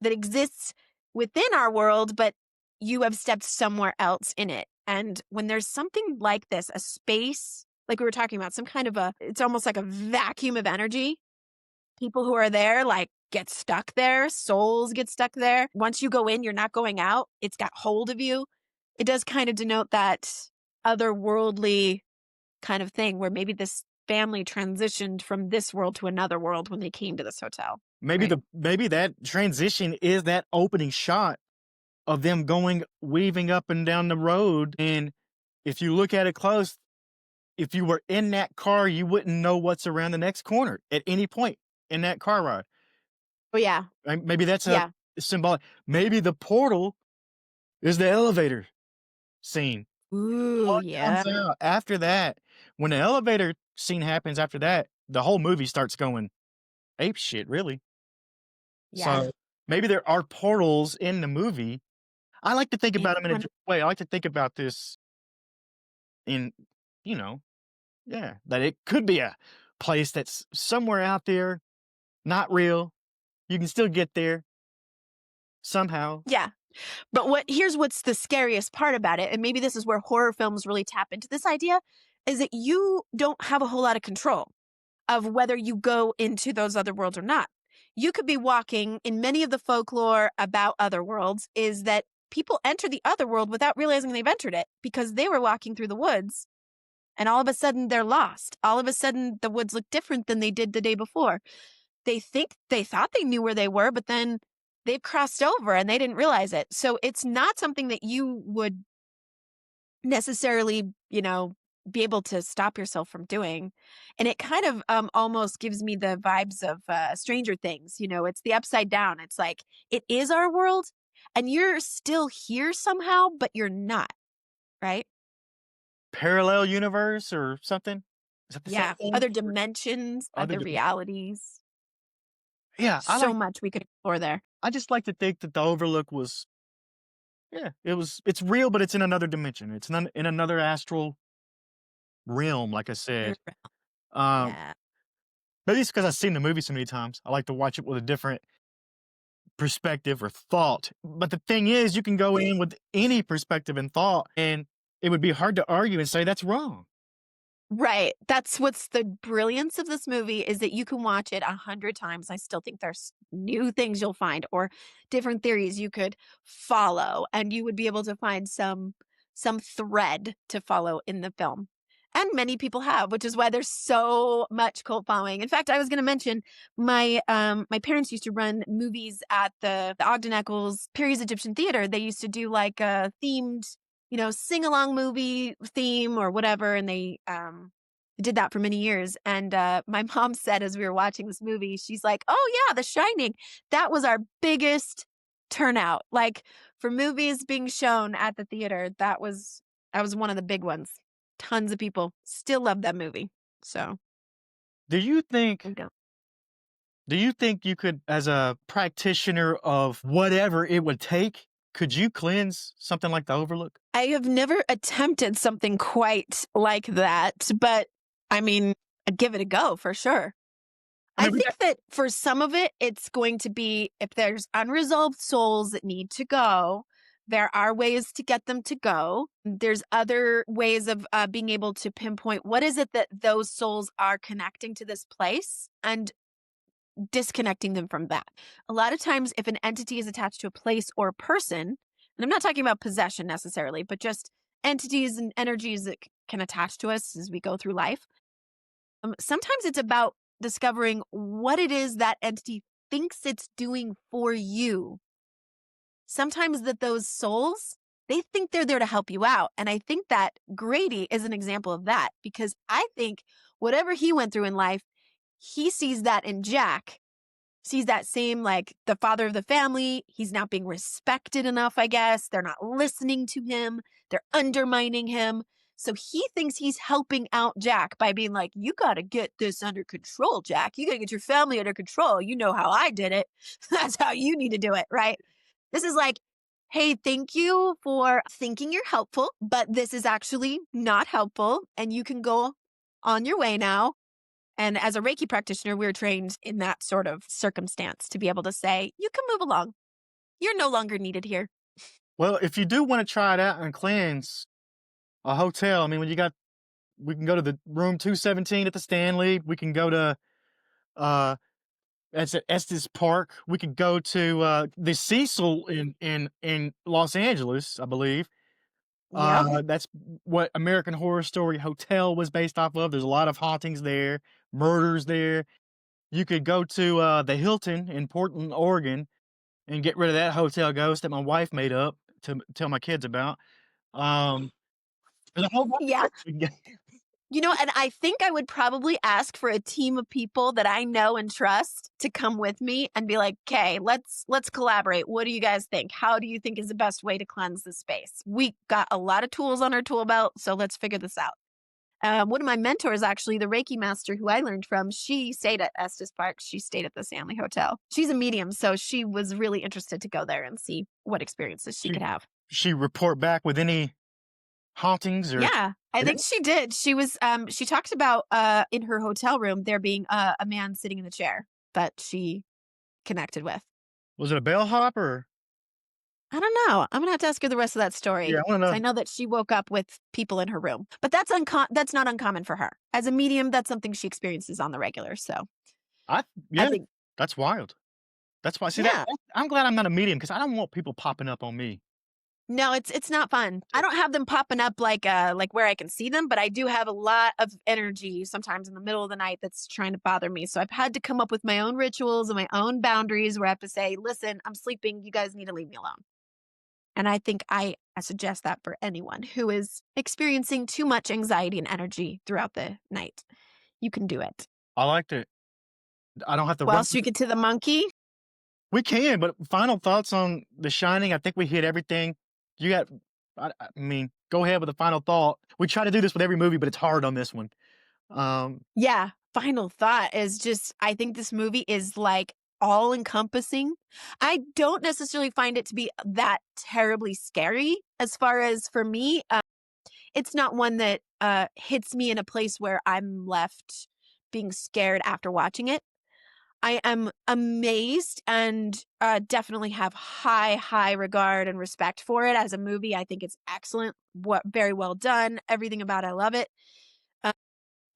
that exists within our world, but you have stepped somewhere else in it. And when there's something like this, a space, like we were talking about, some kind of it's almost like a vacuum of energy. People who are there like get stuck there, souls get stuck there. Once you go in, you're not going out. It's got hold of you. It does kind of denote that otherworldly kind of thing where maybe this family transitioned from this world to another world when they came to this hotel, Maybe right? maybe that transition is that opening shot of them going weaving up and down the road, and if you look at it close, if you were in that car, you wouldn't know what's around the next corner at any point in that car ride. Oh, yeah. Maybe that's a Yeah. symbolic. Maybe the portal is the elevator scene. Ooh, What yeah. comes out after that, when the elevator scene happens after that, the whole movie starts going ape shit, really. Yeah. So, maybe there are portals in the movie. I like to think Yeah. about them in a different way. I like to think about this in, you know, yeah, that it could be a place that's somewhere out there, not real. You can still get there somehow. Yeah. But here's what's the scariest part about it, and maybe this is where horror films really tap into this idea, is that you don't have a whole lot of control of whether you go into those other worlds or not. You could be walking in many of the folklore about other worlds is that people enter the other world without realizing they've entered it because they were walking through the woods and all of a sudden they're lost. All of a sudden the woods look different than they did the day before. They thought they knew where they were, but then they've crossed over and they didn't realize it. So it's not something that you would necessarily, be able to stop yourself from doing. And it kind of almost gives me the vibes of Stranger Things. It's the upside down. It's like it is our world and you're still here somehow, but you're not, right? Parallel universe or something? Is that the same Yeah. thing? Other dimensions, Other other dimen realities. Yeah, So much we could explore there. I just like to think that the Overlook was, yeah, it's real, but it's in another dimension. It's in another astral realm, like I said. Um, Yeah. Maybe it's because 'cause I've seen the movie so many times. I like to watch it with a different perspective or thought. But the thing is, you can go in with any perspective and thought, and it would be hard to argue and say that's wrong. Right. That's what's the brilliance of this movie is that you can watch it 100 times. I still think there's new things you'll find or different theories you could follow and you would be able to find some thread to follow in the film. And many people have, which is why there's so much cult following. In fact, I was going to mention my parents used to run movies at the Ogden Eccles Perry's Egyptian Theater. They used to do like a themed, sing along movie theme or whatever, and they did that for many years. And my mom said as we were watching this movie, she's like, "Oh yeah, The Shining. That was our biggest turnout. Like for movies being shown at the theater, that was one of the big ones." Tons of people still love that movie. So, Do you think we don't. do you think you could, as a practitioner of whatever it would take, could you cleanse something like the Overlook? I have never attempted something quite like that, but I mean, I'd give it a go for sure. I I mean, we think got that for some of it, it's going to be if there's unresolved souls that need to go, there are ways to get them to go. There's other ways of being able to pinpoint what is it that those souls are connecting to this place and disconnecting them from that. A lot of times, if an entity is attached to a place or a person, and I'm not talking about possession necessarily, but just entities and energies that can attach to us as we go through life, sometimes it's about discovering what it is that entity thinks it's doing for you. Sometimes that those souls, they think they're there to help you out. And I think that Grady is an example of that because I think whatever he went through in life, he sees that in Jack, sees that same, like the father of the family. He's not being respected enough, I guess. They're not listening to him. They're undermining him. So he thinks he's helping out Jack by being like, you got to get this under control, Jack. You got to get your family under control. You know how I did it. That's how you need to do it, right? This is like, hey, thank you for thinking you're helpful, but this is actually not helpful. And you can go on your way now. And as a Reiki practitioner, we're trained in that sort of circumstance to be able to say, you can move along. You're no longer needed here. Well, if you do want to try it out and cleanse a hotel, I mean, we can go to the room 217 at the Stanley. We can go to uh that's at Estes Park. We could go to the Cecil in Los Angeles, I believe. Yep. That's what American Horror Story Hotel was based off of. There's a lot of hauntings there, murders there. You could go to the Hilton in Portland, Oregon, and get rid of that hotel ghost that my wife made up to tell my kids about. Um, there's a whole bunch of Yeah. places we can get. And I think I would probably ask for a team of people that I know and trust to come with me and be like, "Okay, let's collaborate. What do you guys think? How do you think is the best way to cleanse the space? We got a lot of tools on our tool belt, so let's figure this out." One of my mentors, actually, the Reiki master who I learned from, she stayed at Estes Park. She stayed at the Stanley Hotel. She's a medium, so she was really interested to go there and see what experiences she She could have. she report back with any hauntings or Yeah, I think she did. She talked about in her hotel room there being a man sitting in the chair that she connected with. was it a bellhop or I don't know. I'm gonna have to ask her the rest of that yeah, story. I want to 'Cause know. I know that she woke up with people in her room, but that's not uncommon for her. As a medium, that's something she experiences on the regular. So I I yeah, think, that's wild. That's why. See yeah, I'm glad I'm not a medium because I don't want people popping up on me. no, it's not fun. I don't have them popping up like where I can see them, but I do have a lot of energy sometimes in the middle of the night that's trying to bother me. So I've had to come up with my own rituals and my own boundaries where I have to say, "Listen, I'm sleeping. You guys need to leave me alone." And I think I suggest that for anyone who is experiencing too much anxiety and energy throughout the night. You can do it. I liked it. I don't have to Well, run. speak it to the monkey. We can, but final thoughts on The Shining. I think we hit everything. You got. I mean, go ahead with the final thought. We try to do this with every movie, but it's hard on this one. Um, Yeah. Final thought is just I think this movie is like all encompassing. I don't necessarily find it to be that terribly scary as far as for me. It's not one that hits me in a place where I'm left being scared after watching it. I am amazed and definitely have high regard and respect for it as a movie. I think it's excellent. Very well done. Everything about it, I love it. Uh,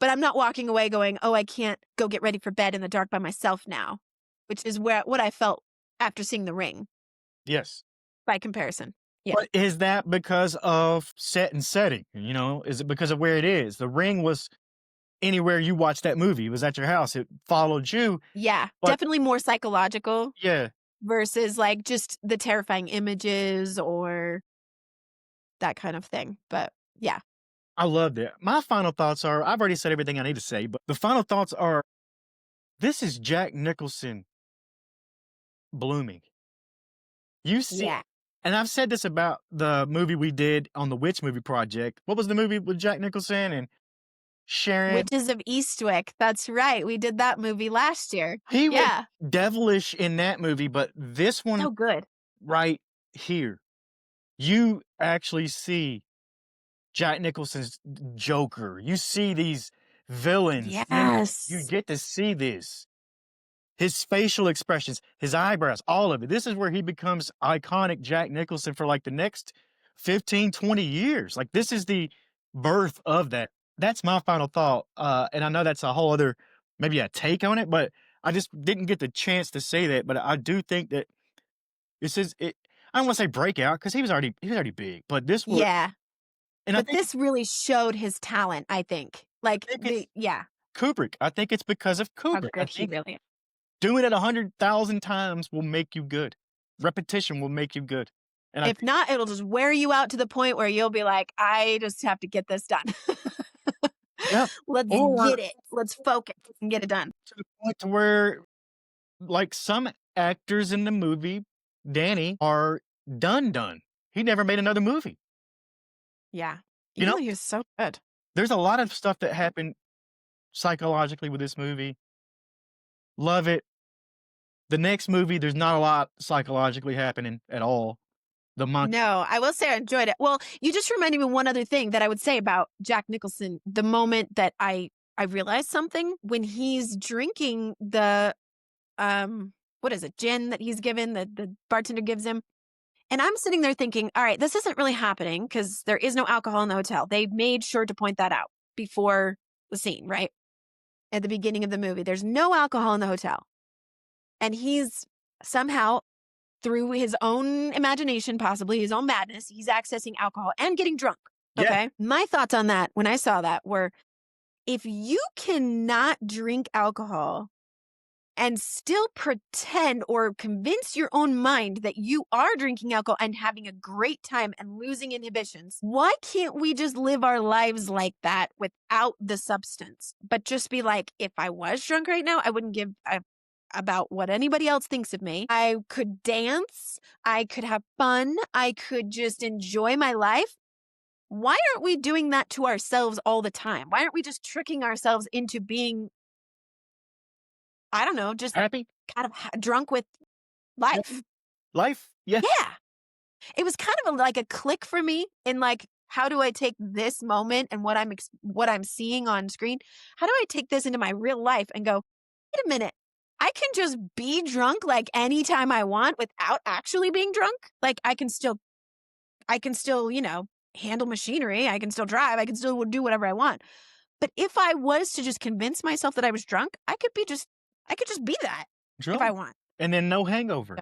but I'm not walking away going, "Oh, I can't go get ready for bed in the dark by myself now," which is what I felt after seeing The Ring yes. by comparison. Yeah. But is that because of set and setting? You know, is it because of where it is? The Ring was anywhere you watched that movie. It was at your house. It followed you. Yeah, But definitely more psychological yeah, versus, like, just the terrifying images or that kind of thing, but yeah. I loved it. My final thoughts are I've already said everything I need to say, but the final thoughts are this is Jack Nicholson blooming. You see, Yeah. and I've said this about the movie we did on the Witch Movie Project. What was the movie with Jack Nicholson and Sharon? Witches of Eastwick, that's right, we did that movie last year. He was Yeah, devilish in that movie, but this one so good. right here, you actually see Jack Nicholson's Joker. You see these villains. You Yes. get to see this. His facial expressions, his eyebrows, all of it. This is where he becomes iconic Jack Nicholson for like the next 15, 20 years. Like this is the birth of that. That's my final thought. And I know that's a whole other, maybe a take on it, but I just didn't get the chance to say that. But I do think that this is it. I don't want to say breakout because he was already big, but this was, Yeah, and but this really showed his talent, I think. Like, think it's the yeah, Kubrick. I think it's because of how Kubrick. I good he think really is. doing it 100,000 times will make you good. Repetition will make you good. And I If think not, it'll just wear you out to the point where you'll be like, "I just have to get this done. yeah, Let's get or it. Let's focus and get it done." to the point to where, like, some actors in the movie, Danny, are done. He never made another movie, Yeah. you Even know? though he was so good. There's a lot of stuff that happened psychologically with this movie. Love it. The next movie, there's not a lot psychologically happening at all. The monk No, I will say I enjoyed it. Well, you just reminded me of one other thing that I would say about Jack Nicholson. The moment that I realized something when he's drinking the what is it, gin that he's given, the bartender gives him. And I'm sitting there thinking, all right, this isn't really happening because there is no alcohol in the hotel. They made sure to point that out before the scene, right? At the beginning of the movie. There's no alcohol in the hotel. And he's somehow through his own imagination, possibly his own madness, he's accessing alcohol and getting drunk. yeah, Okay. My thoughts on that when I saw that were if you cannot drink alcohol and still pretend or convince your own mind that you are drinking alcohol and having a great time and losing inhibitions, why can't we just live our lives like that without the substance? But just be like, if I was drunk right now, I wouldn't give a about what anybody else thinks of me. I could dance. I could have fun. I could just enjoy my life. Why aren't we doing that to ourselves all the time? Why aren't we just tricking ourselves into being, I don't know, just happy, kind of drunk with happy life? life. Yeah, Yeah. It was kind of like a click for me in like, how do I take this moment and what I'm seeing on screen? How do I take this into my real life and go, wait a minute. I can just be drunk like anytime I want without actually being drunk. Like I can still, handle machinery. I can still drive. I can still do whatever I want. But if I was to just convince myself that I was drunk, I could just be that if I drunk. want. And then no hangover.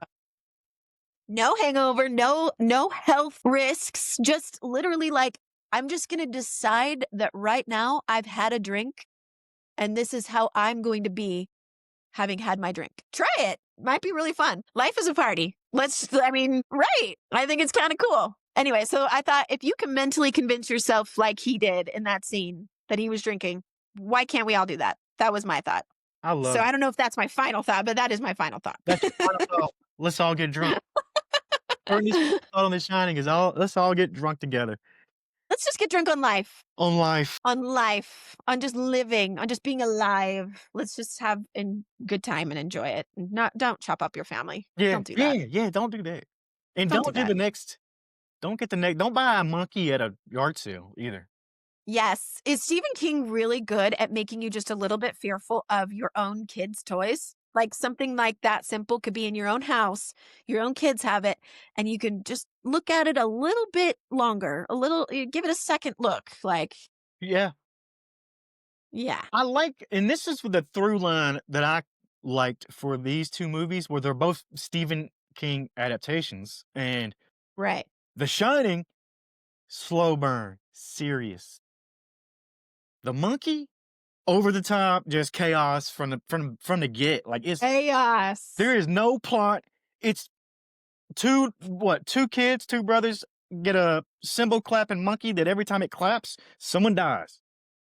No hangover, no health risks, just literally like I'm just going to decide that right now I've had a drink and this is how I'm going to be having had my drink. Try it. Might be really fun. Life is a party. Right. I think it's kind of cool. Anyway, so I thought if you can mentally convince yourself like he did in that scene that he was drinking, why can't we all do that? That was my thought. I So love I don't know if that's my final thought, but that is my final thought. that's your final thought. Let's all get drunk. Courtney's thought on The Shining is let's all get drunk together Let's just get drunk on life. on just living, on just being alive. Let's just have a good time and enjoy it. Don't chop up your family. Yeah, Don't do yeah, that. yeah. Don't do that, and Don't do don't do that. the next. Don't get the next. Don't buy a monkey at a yard sale either. Yes. Is Stephen King really good at making you just a little bit fearful of your own kids' toys? Like something like that simple could be in your own house, your own kids have it, and you can just look at it a little bit longer, give it a second look. Like, Yeah, yeah, I like, and this is the through line that I liked for these two movies, where they're both Stephen King adaptations, and right. The Shining, slow burn, serious. The Monkey, over the top, just chaos from the get. Like Chaos. there is no plot. It's two kids, two brothers get a cymbal clapping monkey that every time it claps, someone dies.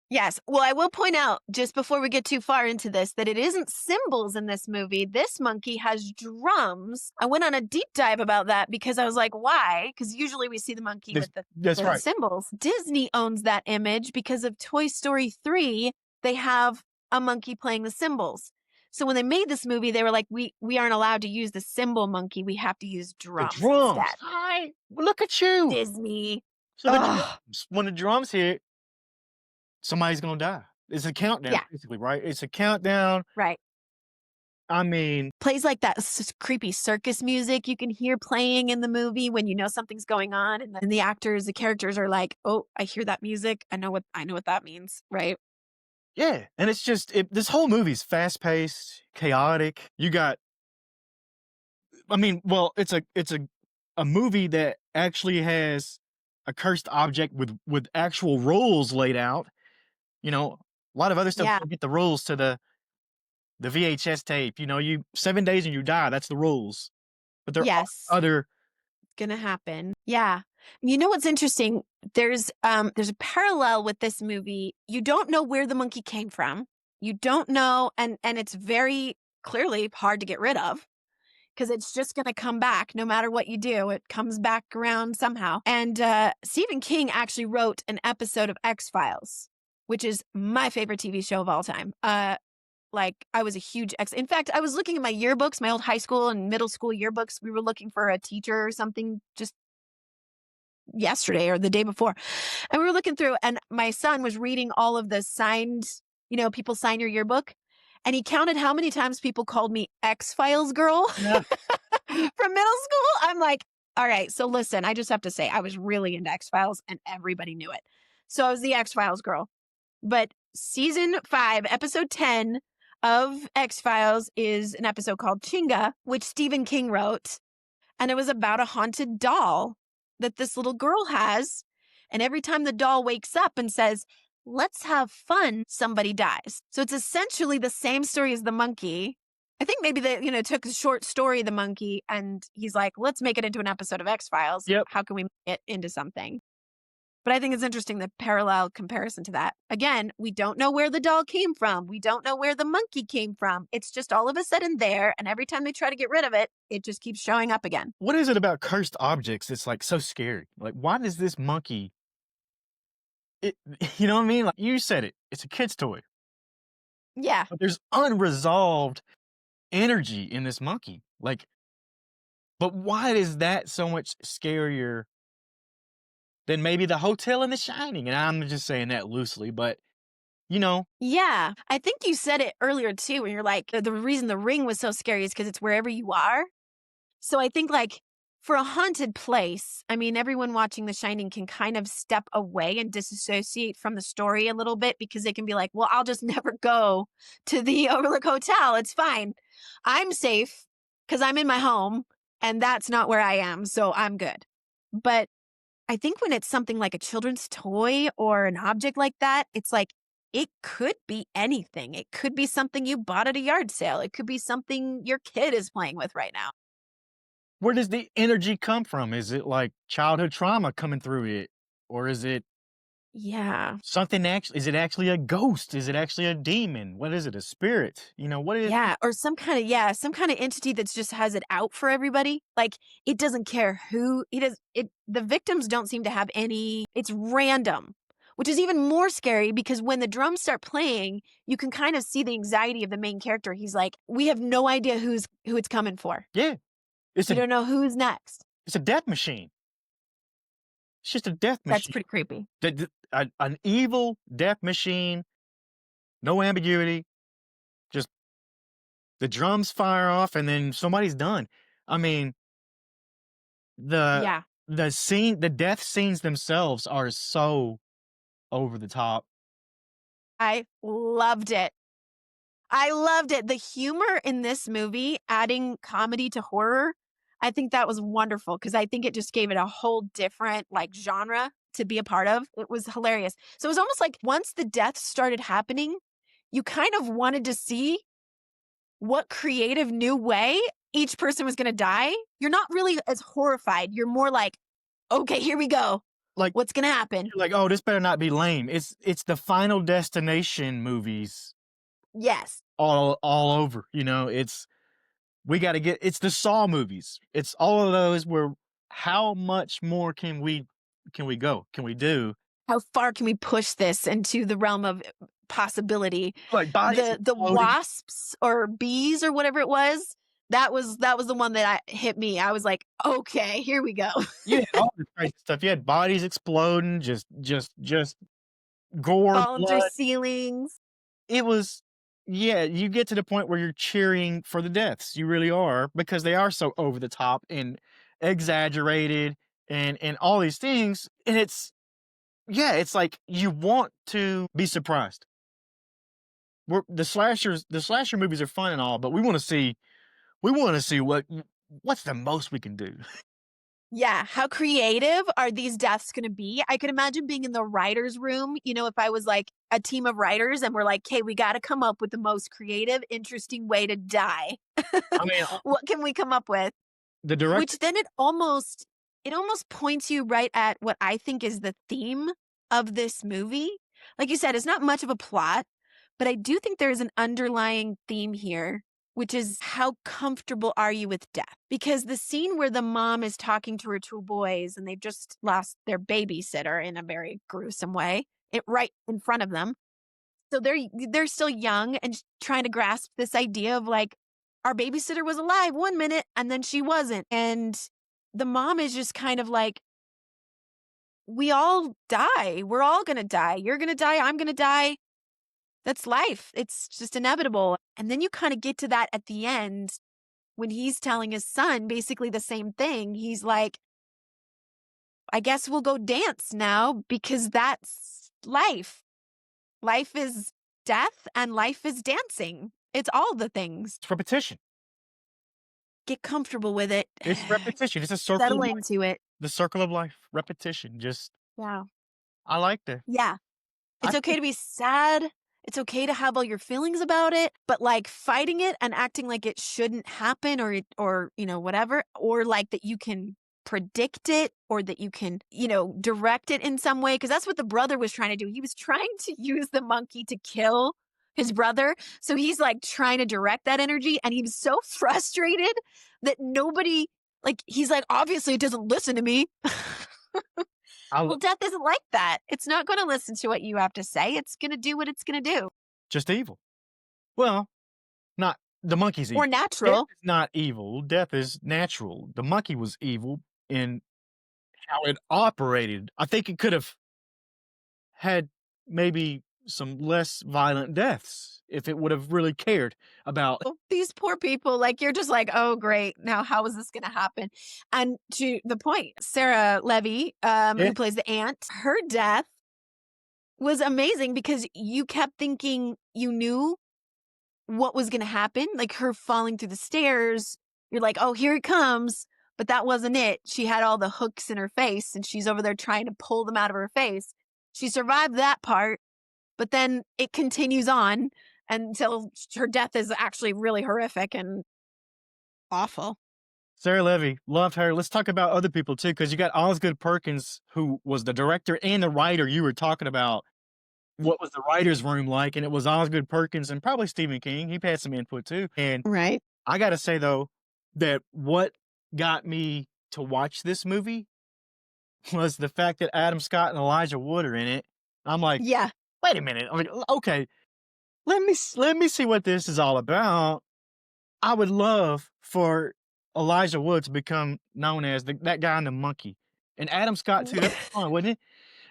Yes. Well, I will point out, just before we get too far into this, that it isn't cymbals in this movie. This monkey has drums. I went on a deep dive about that because I was like, why? Because usually we see the monkey with That's the right. cymbals. Disney owns that image because of Toy Story 3. They have a monkey playing the cymbals. So when they made this movie, they were like, we aren't allowed to use the cymbal monkey. We have to use The drums drums. instead. Hi, look at you. Disney. So the Ugh. drums, when the drums hit, somebody's gonna die. It's a countdown, Yeah. basically, right? It's a countdown. Right. I mean, Plays like that creepy circus music you can hear playing in the movie when you know something's going on, and the actors, the characters are like, "Oh, I hear that music. I know what that means." Right? yeah, and it's just this whole movie's fast paced, chaotic. You got, I mean, well, it's a movie that actually has a cursed object with actual rules laid out. You know, a lot of other stuff Yeah. don't get the rules to the VHS tape. You know, you 7 days and you die. That's the rules. But there are Yes. other. Gonna happen. Yeah. You know what's interesting? There's a parallel with this movie. You don't know where the monkey came from. You don't know, and it's very clearly hard to get rid of, because it's just going to come back no matter what you do. It comes back around somehow. And Stephen King actually wrote an episode of X-Files, which is my favorite TV show of all time. Like, I was a huge in fact, I was looking at my yearbooks, my old high school and middle school yearbooks. We were looking for a teacher or something just yesterday or the day before. And we were looking through, and my son was reading all of the signed, people sign your yearbook. And he counted how many times people called me X-Files girl Yeah. from middle school. I'm like, all right, so listen, I just have to say, I was really into X-Files and everybody knew it. So I was the X-Files girl. But season 5, episode 10 of X-Files is an episode called Chinga, which Stephen King wrote. And it was about a haunted doll that this little girl has. And every time the doll wakes up and says, "Let's have fun," somebody dies. So it's essentially the same story as the monkey. I think maybe they, took a short story, The Monkey, and he's like, let's make it into an episode of X-Files. Yep. How can we make it into something? But I think it's interesting, the parallel comparison to that. Again, we don't know where the doll came from. We don't know where the monkey came from. It's just all of a sudden there. And every time they try to get rid of it, it just keeps showing up again. What is it about cursed objects that's like so scary? Like, why does this monkey? You know what I mean? Like you said it. It's a kid's toy, Yeah. but there's unresolved energy in this monkey. Like, but why is that so much scarier than maybe the hotel in The Shining? And I'm just saying that loosely, but Yeah. I think you said it earlier too, when you're like, the reason The Ring was so scary is because it's wherever you are. So I think, like, for a haunted place, I mean, everyone watching The Shining can kind of step away and disassociate from the story a little bit, because they can be like, well, I'll just never go to the Overlook Hotel. It's fine. I'm safe because I'm in my home and that's not where I am. So I'm good. But I think when it's something like a children's toy or an object like that, it's like, it could be anything. It could be something you bought at a yard sale. It could be something your kid is playing with right now. where does the energy come from? Is it like childhood trauma coming through it, or is it Yeah. something actually? Is it actually a ghost? Is it actually a demon? What is it? A spirit? What is? Yeah, or some kind of entity that just has it out for everybody. Like, it doesn't care who it is. The victims don't seem to have any. It's random, which is even more scary, because when the drums start playing, you can kind of see the anxiety of the main character. He's like, we have no idea who it's coming for. Yeah, it's We a don't know who's next. it's a death machine. It's just a death That's machine. pretty creepy. An evil death machine. No ambiguity. Just the drums fire off and then somebody's done. I mean, the Yeah. the death scenes themselves are so over the top. I loved it. I loved it. The humor in this movie, adding comedy to horror, I think that was wonderful because I think it just gave it a whole different, like, genre to be a part of. It was hilarious. So it was almost like once the deaths started happening, you kind of wanted to see what creative new way each person was gonna die. You're not really as horrified. You're more like, "Okay, here we go. Like, What's gonna happen?" you're like, "Oh, this better not be lame." It's the Final Destination movies Yes. all over, you know? It's the Saw movies. It's all of those where how much more can we go? Can we do? How far can we push this into the realm of possibility? Like, bodies The exploding. wasps or bees or whatever it was, that was the one that hit me. I was like, "Okay, here we go." You had all this crazy stuff. You had bodies exploding, just gore, Falling through blood. ceilings. It was yeah, you get to the point where you're cheering for the deaths. You really are, because they are so over the top and exaggerated and all these things, and it's yeah, it's like you want to be surprised. The slasher movies are fun and all, but we wanna see what's the most we can do. Yeah, how creative are these deaths gonna be? I could imagine being in the writer's room, if I was, like, a team of writers and we're like, "'Kay, we gotta come up with the most creative, interesting way to die." I mean, What can we come up with? the director Which then it almost points you right at what I think is the theme of this movie. Like you said, it's not much of a plot, but I do think there's an underlying theme here, which is how comfortable are you with death? Because the scene where the mom is talking to her two boys and they've just lost their babysitter in a very gruesome way, right in front of them. So they're still young and trying to grasp this idea of like, our babysitter was alive one minute and then she wasn't. And the mom is just kind of like, we all die. We're all going to die. You're going to die. I'm going to die. That's life. It's just inevitable. And then you kind of get to that at the end when he's telling his son basically the same thing. He's like, I guess we'll go dance now because that's life. Life is death and life is dancing. It's all the things. it's repetition. Get comfortable with it. It's repetition. It's a circle of Settle life. into it. The circle of life. Repetition. Just Yeah. I like that. Yeah. I It's okay think to be sad. It's okay to have all your feelings about it, but like fighting it and acting like it shouldn't happen or whatever, or like that you can predict it or that you can, direct it in some way. Cause that's what the brother was trying to do. He was trying to use the monkey to kill his brother. So he's like trying to direct that energy. And he was so frustrated that nobody, like, he's like, obviously it doesn't listen to me. I Well, lo death isn't like that. It's not going to listen to what you have to say. It's going to do what it's going to do. just evil. Well, not the monkey's Or evil. Death natural. is not evil. Death is natural. The monkey was evil in how it operated. I think it could have had maybe some less violent deaths if it would have really cared about These poor people, like, you're just like, oh, great. Now, how is this going to happen? And to the point, Sarah Levy, it. who plays the aunt, her death was amazing because you kept thinking you knew what was going to happen. Like her falling through the stairs. You're like, oh, here it comes. But that wasn't it. She had all the hooks in her face and she's over there trying to pull them out of her face. She survived that part, but then it continues on until her death is actually really horrific and awful. Sarah Levy, loved her. Let's talk about other people too, because you got Osgood Perkins, who was the director and the writer. You were talking about what was the writer's room like, and it was Osgood Perkins and probably Stephen King. He had some input too. And Right. I got to say though, that what got me to watch this movie was the fact that Adam Scott and Elijah Wood are in it. I'm like, Yeah. wait a minute. I mean, okay, let me see what this is all about. I would love for Elijah Wood to become known as that guy in the monkey, and Adam Scott too. That'd be fun, wouldn't it?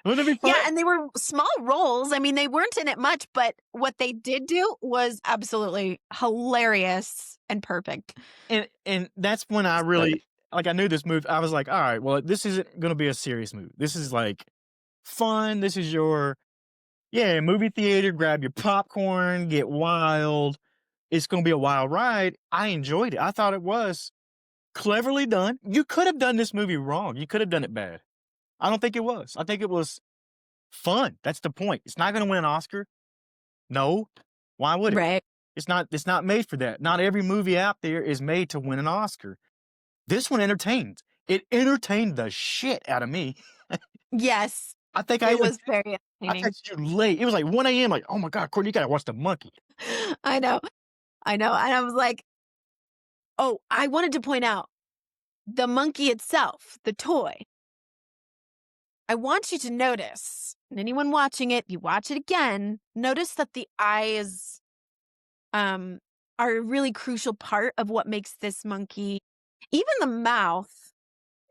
Wouldn't it be fun? Yeah, and they were small roles. I mean, they weren't in it much, but what they did do was absolutely hilarious and perfect. And that's when I really like. I knew this movie. I was like, all right, well, this isn't going to be a serious movie. This is like fun. This is your movie theater. Grab your popcorn, get wild. It's going to be a wild ride. I enjoyed it. I thought it was cleverly done. You could have done this movie wrong. You could have done it bad. I don't think it was. I think it was fun. That's the point. It's not gonna win an Oscar. No. Why would it? Right. It's not made for that. Not every movie out there is made to win an Oscar. This one entertained. It entertained the shit out of me. Yes. I think It was very I entertaining. texted you late. It was like 1 AM, like, "Oh my god, Courtney, you gotta watch The Monkey." I know. I know. And I was like, oh, I wanted to point out the monkey itself, the toy. I want you to notice, and anyone watching it, you watch it again, notice that the eyes um, are a really crucial part of what makes this monkey, even the mouth.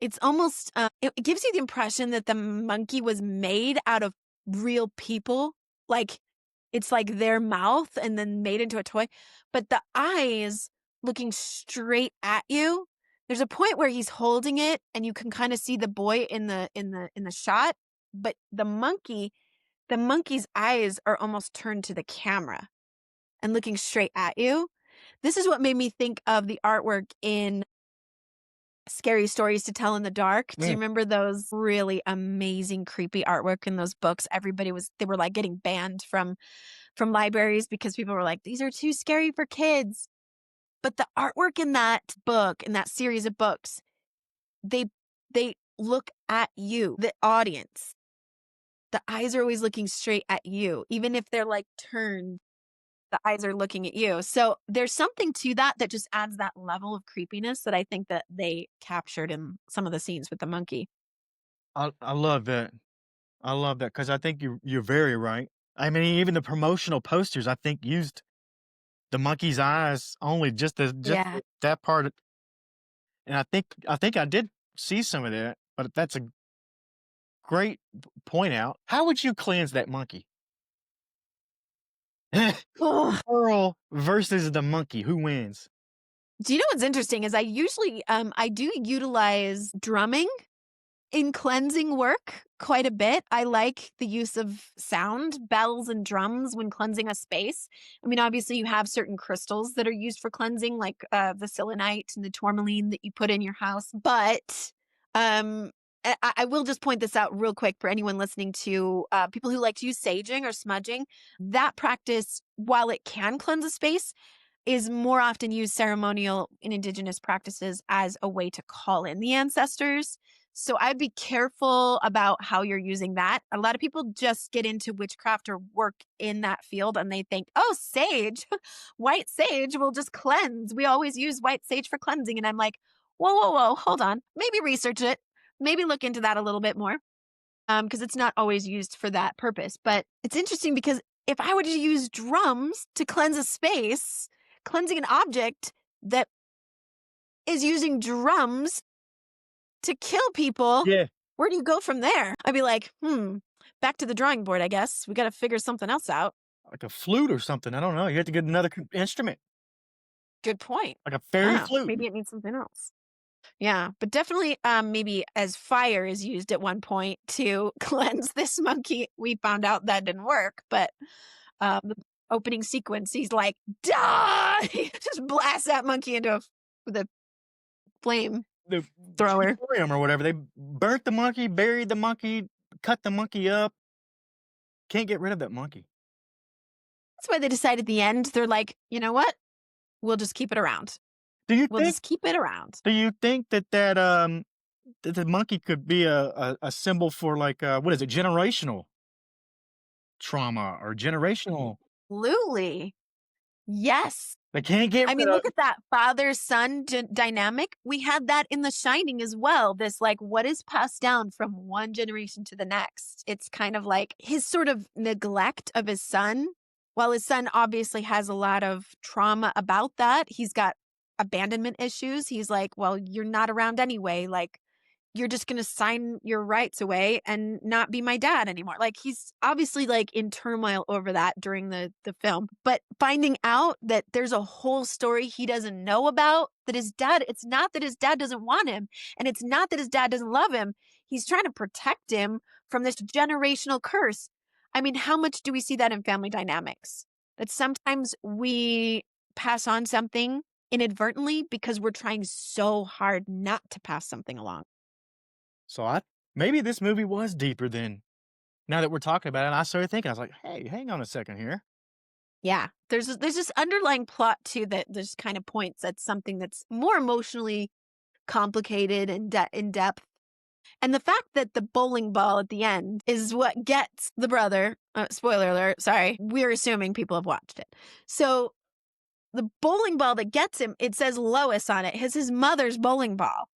It's almost, it gives you the impression that the monkey was made out of real people. Like, it's like their mouth and then made into a toy. But the eyes looking straight at you. There's a point where he's holding it and you can kind of see the boy in the shot, but the monkey's eyes are almost turned to the camera and looking straight at you. This is what made me think of the artwork in Scary Stories to Tell in the Dark. Do you Mm. remember those really amazing, creepy artwork in those books? They were like getting banned from libraries because people were like, these are too scary for kids. But the artwork in that book, in that series of books, they look at you, the audience. The eyes are always looking straight at you, even if they're like turned. The eyes are looking at you. So there's something to that that just adds that level of creepiness that I think that they captured in some of the scenes with the monkey. I love that. I love that because I think you're very right. I mean, even the promotional posters, I think, used the monkey's eyes only just Yeah. that part, and I think I did see some of that, but that's a great point out. How would you cleanse that monkey? Ugh. Pearl versus the monkey, who wins? Do you know what's interesting is I usually I do utilize drumming in cleansing work quite a bit. I like the use of sound, bells and drums when cleansing a space. I mean, obviously you have certain crystals that are used for cleansing, like the selenite and the tourmaline that you put in your house. But um, I will just point this out real quick for anyone listening to people who like to use saging or smudging. That practice, while it can cleanse a space, is more often used ceremonial in indigenous practices as a way to call in the ancestors. So I'd be careful about how you're using that. A lot of people just get into witchcraft or work in that field and they think, oh, sage, white sage will just cleanse. We always use white sage for cleansing. And I'm like, whoa, whoa, whoa, hold on. Maybe research it. Maybe look into that a little bit more because it's not always used for that purpose. But it's interesting because if I were to use drums to cleanse a space, cleansing an object that is using drums to kill people, Yeah, where do you go from there? I'd be like, back to the drawing board, I guess. We got to figure something else out. like a flute or something. I don't know. You have to get another instrument, Good point. like a fairy Oh, flute. maybe it needs something else. Yeah, but definitely maybe as fire is used at one point to cleanse this monkey. We found out that didn't work, but the opening sequence, he's like, die! Just blast that monkey with a flame The thrower. crematorium or whatever. They burnt the monkey, buried the monkey, cut the monkey up. Can't get rid of that monkey. That's why they decide at the end, they're like, you know what? We'll just keep it around. Do you We'll think? just keep it around. Do you think that that the monkey could be a symbol for like what is it, generational trauma or generational? Absolutely. Yes. They can't get I rid mean, of. look at that father-son dynamic. We had that in The Shining as well. This, like, what is passed down from one generation to the next? It's kind of like his sort of neglect of his son. While his son obviously has a lot of trauma about that, he's got abandonment issues. He's like, well, you're not around anyway. Like, you're just going to sign your rights away and not be my dad anymore. Like he's obviously like in turmoil over that during the film, but finding out that there's a whole story he doesn't know about, that his dad, it's not that his dad doesn't want him and it's not that his dad doesn't love him. He's trying to protect him from this generational curse. I mean, how much do we see that in family dynamics? That sometimes we pass on something inadvertently because we're trying so hard not to pass something along. So maybe this movie was deeper than now that we're talking about it. And I started thinking, I was like, hey, hang on a second here. Yeah. There's this underlying plot too that just kind of points at something that's more emotionally complicated and in depth. And the fact that the bowling ball at the end is what gets the brother, spoiler alert, sorry, we're assuming people have watched it. So the bowling ball that gets him, it says Lois on it. His mother's bowling ball,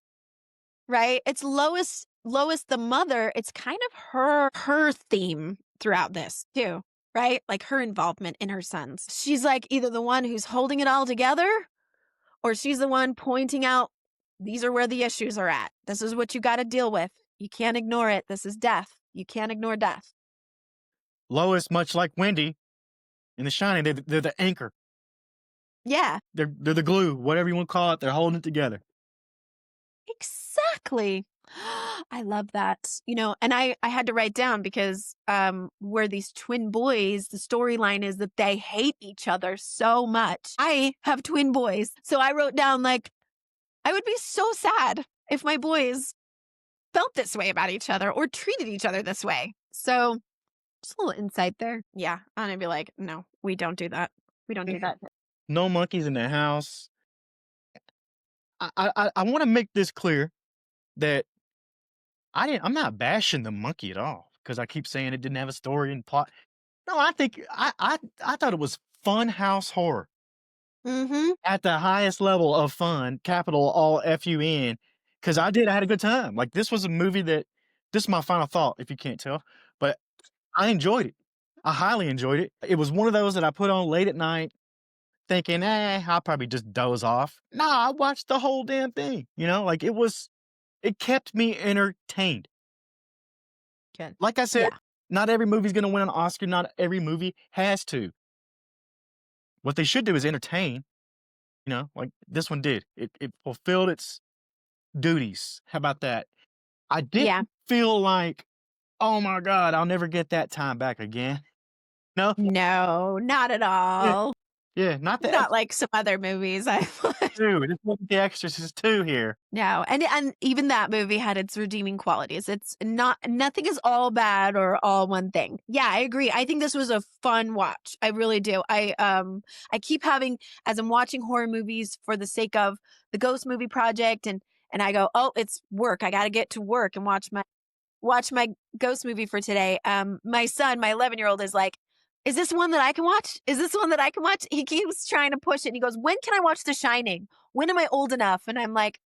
right? It's Lois the mother. It's kind of her theme throughout this too, right? Like her involvement in her sons. She's like either the one who's holding it all together or she's the one pointing out these are where the issues are at. This is what you got to deal with. You can't ignore it. This is death. You can't ignore death. Lois, much like Wendy in The Shining, they're the anchor. Yeah. They're the glue, whatever you want to call it. They're holding it together. Exactly. I love that. And I had to write down because where these twin boys, the storyline is that they hate each other so much. I have twin boys. So I wrote down like, I would be so sad if my boys felt this way about each other or treated each other this way. So just a little insight there. Yeah. I'm going to be like, no, we don't do that. We don't do that. No monkeys in the house. I want to make this clear that I'm not bashing the monkey at all because I keep saying it didn't have a story and plot. No, I think I thought it was fun house horror Mm-hmm. at the highest level of fun, capital all FUN. Because I had a good time. Like this was a movie this is my final thought, if you can't tell, but I enjoyed it. I highly enjoyed it. It was one of those that I put on late at night thinking, I'll probably just doze off. Nah, I watched the whole damn thing. Like it kept me entertained. Good. Like I said, Yeah. not every movie's gonna win an Oscar, not every movie has to. What they should do is entertain, like this one did. It fulfilled its duties. How about that? I Yeah. didn't feel like, oh my God, I'll never get that time back again. No? No, not at Yeah, all. yeah, not the Not like some other movies I Exorcist 2. This wasn't the Exorcist 2 here. No, and even that movie had its redeeming qualities. It's nothing is all bad or all one thing. Yeah, I agree. I think this was a fun watch. I really do. I keep having as I'm watching horror movies for the sake of the Ghost Movie Project and I go, "Oh, it's work. I got to get to work and watch my ghost movie for today." My son, my 11-year-old is like, "Is this one that I can watch? Is this one that I can watch?" He keeps trying to push it. And he goes, "When can I watch The Shining? When am I old enough?" And I'm like,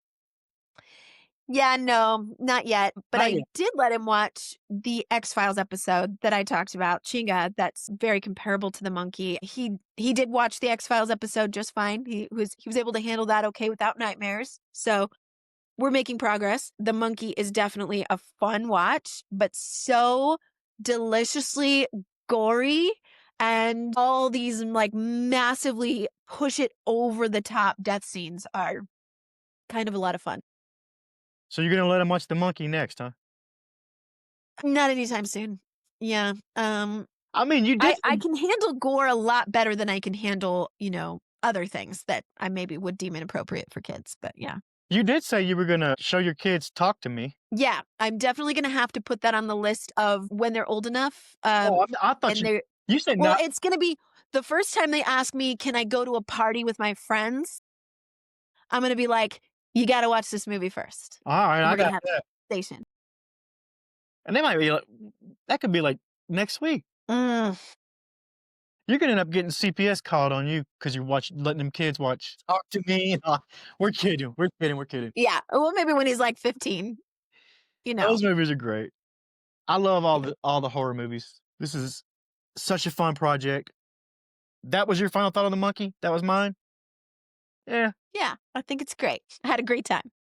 yeah, no, not yet. But Not I yet. did let him watch the X-Files episode that I talked about, Chinga, that's very comparable to the monkey. He did watch the X-Files episode just fine. He was able to handle that okay without nightmares. So we're making progress. The monkey is definitely a fun watch, but so deliciously gory. And all these like massively push it over the top death scenes are kind of a lot of fun. So you're gonna let him watch the monkey next, huh? Not anytime soon. Yeah. I mean, you did I say, can handle gore a lot better than I can handle, other things that I maybe would deem inappropriate for kids. But yeah. you did say you were gonna show your kids Talk to Me. Yeah, I'm definitely gonna have to put that on the list of when they're old enough. Oh, I thought And they're you said well, not. it's gonna be the first time they ask me, can I go to a party with my friends? I'm gonna be like, you gotta watch this movie first. All right, And I we're gonna got have that. a station. And they might be like, that could be like next week. Mm, You're gonna end up getting CPS called on you because you're letting them kids watch Talk to Me. We're kidding. We're kidding. We're kidding. yeah. Well, maybe when he's like 15, Those movies are great. I love Yeah. all the horror movies. This is such a fun project. That was your final thought on the monkey? That was mine? Yeah. Yeah, I think it's great. I had a great time.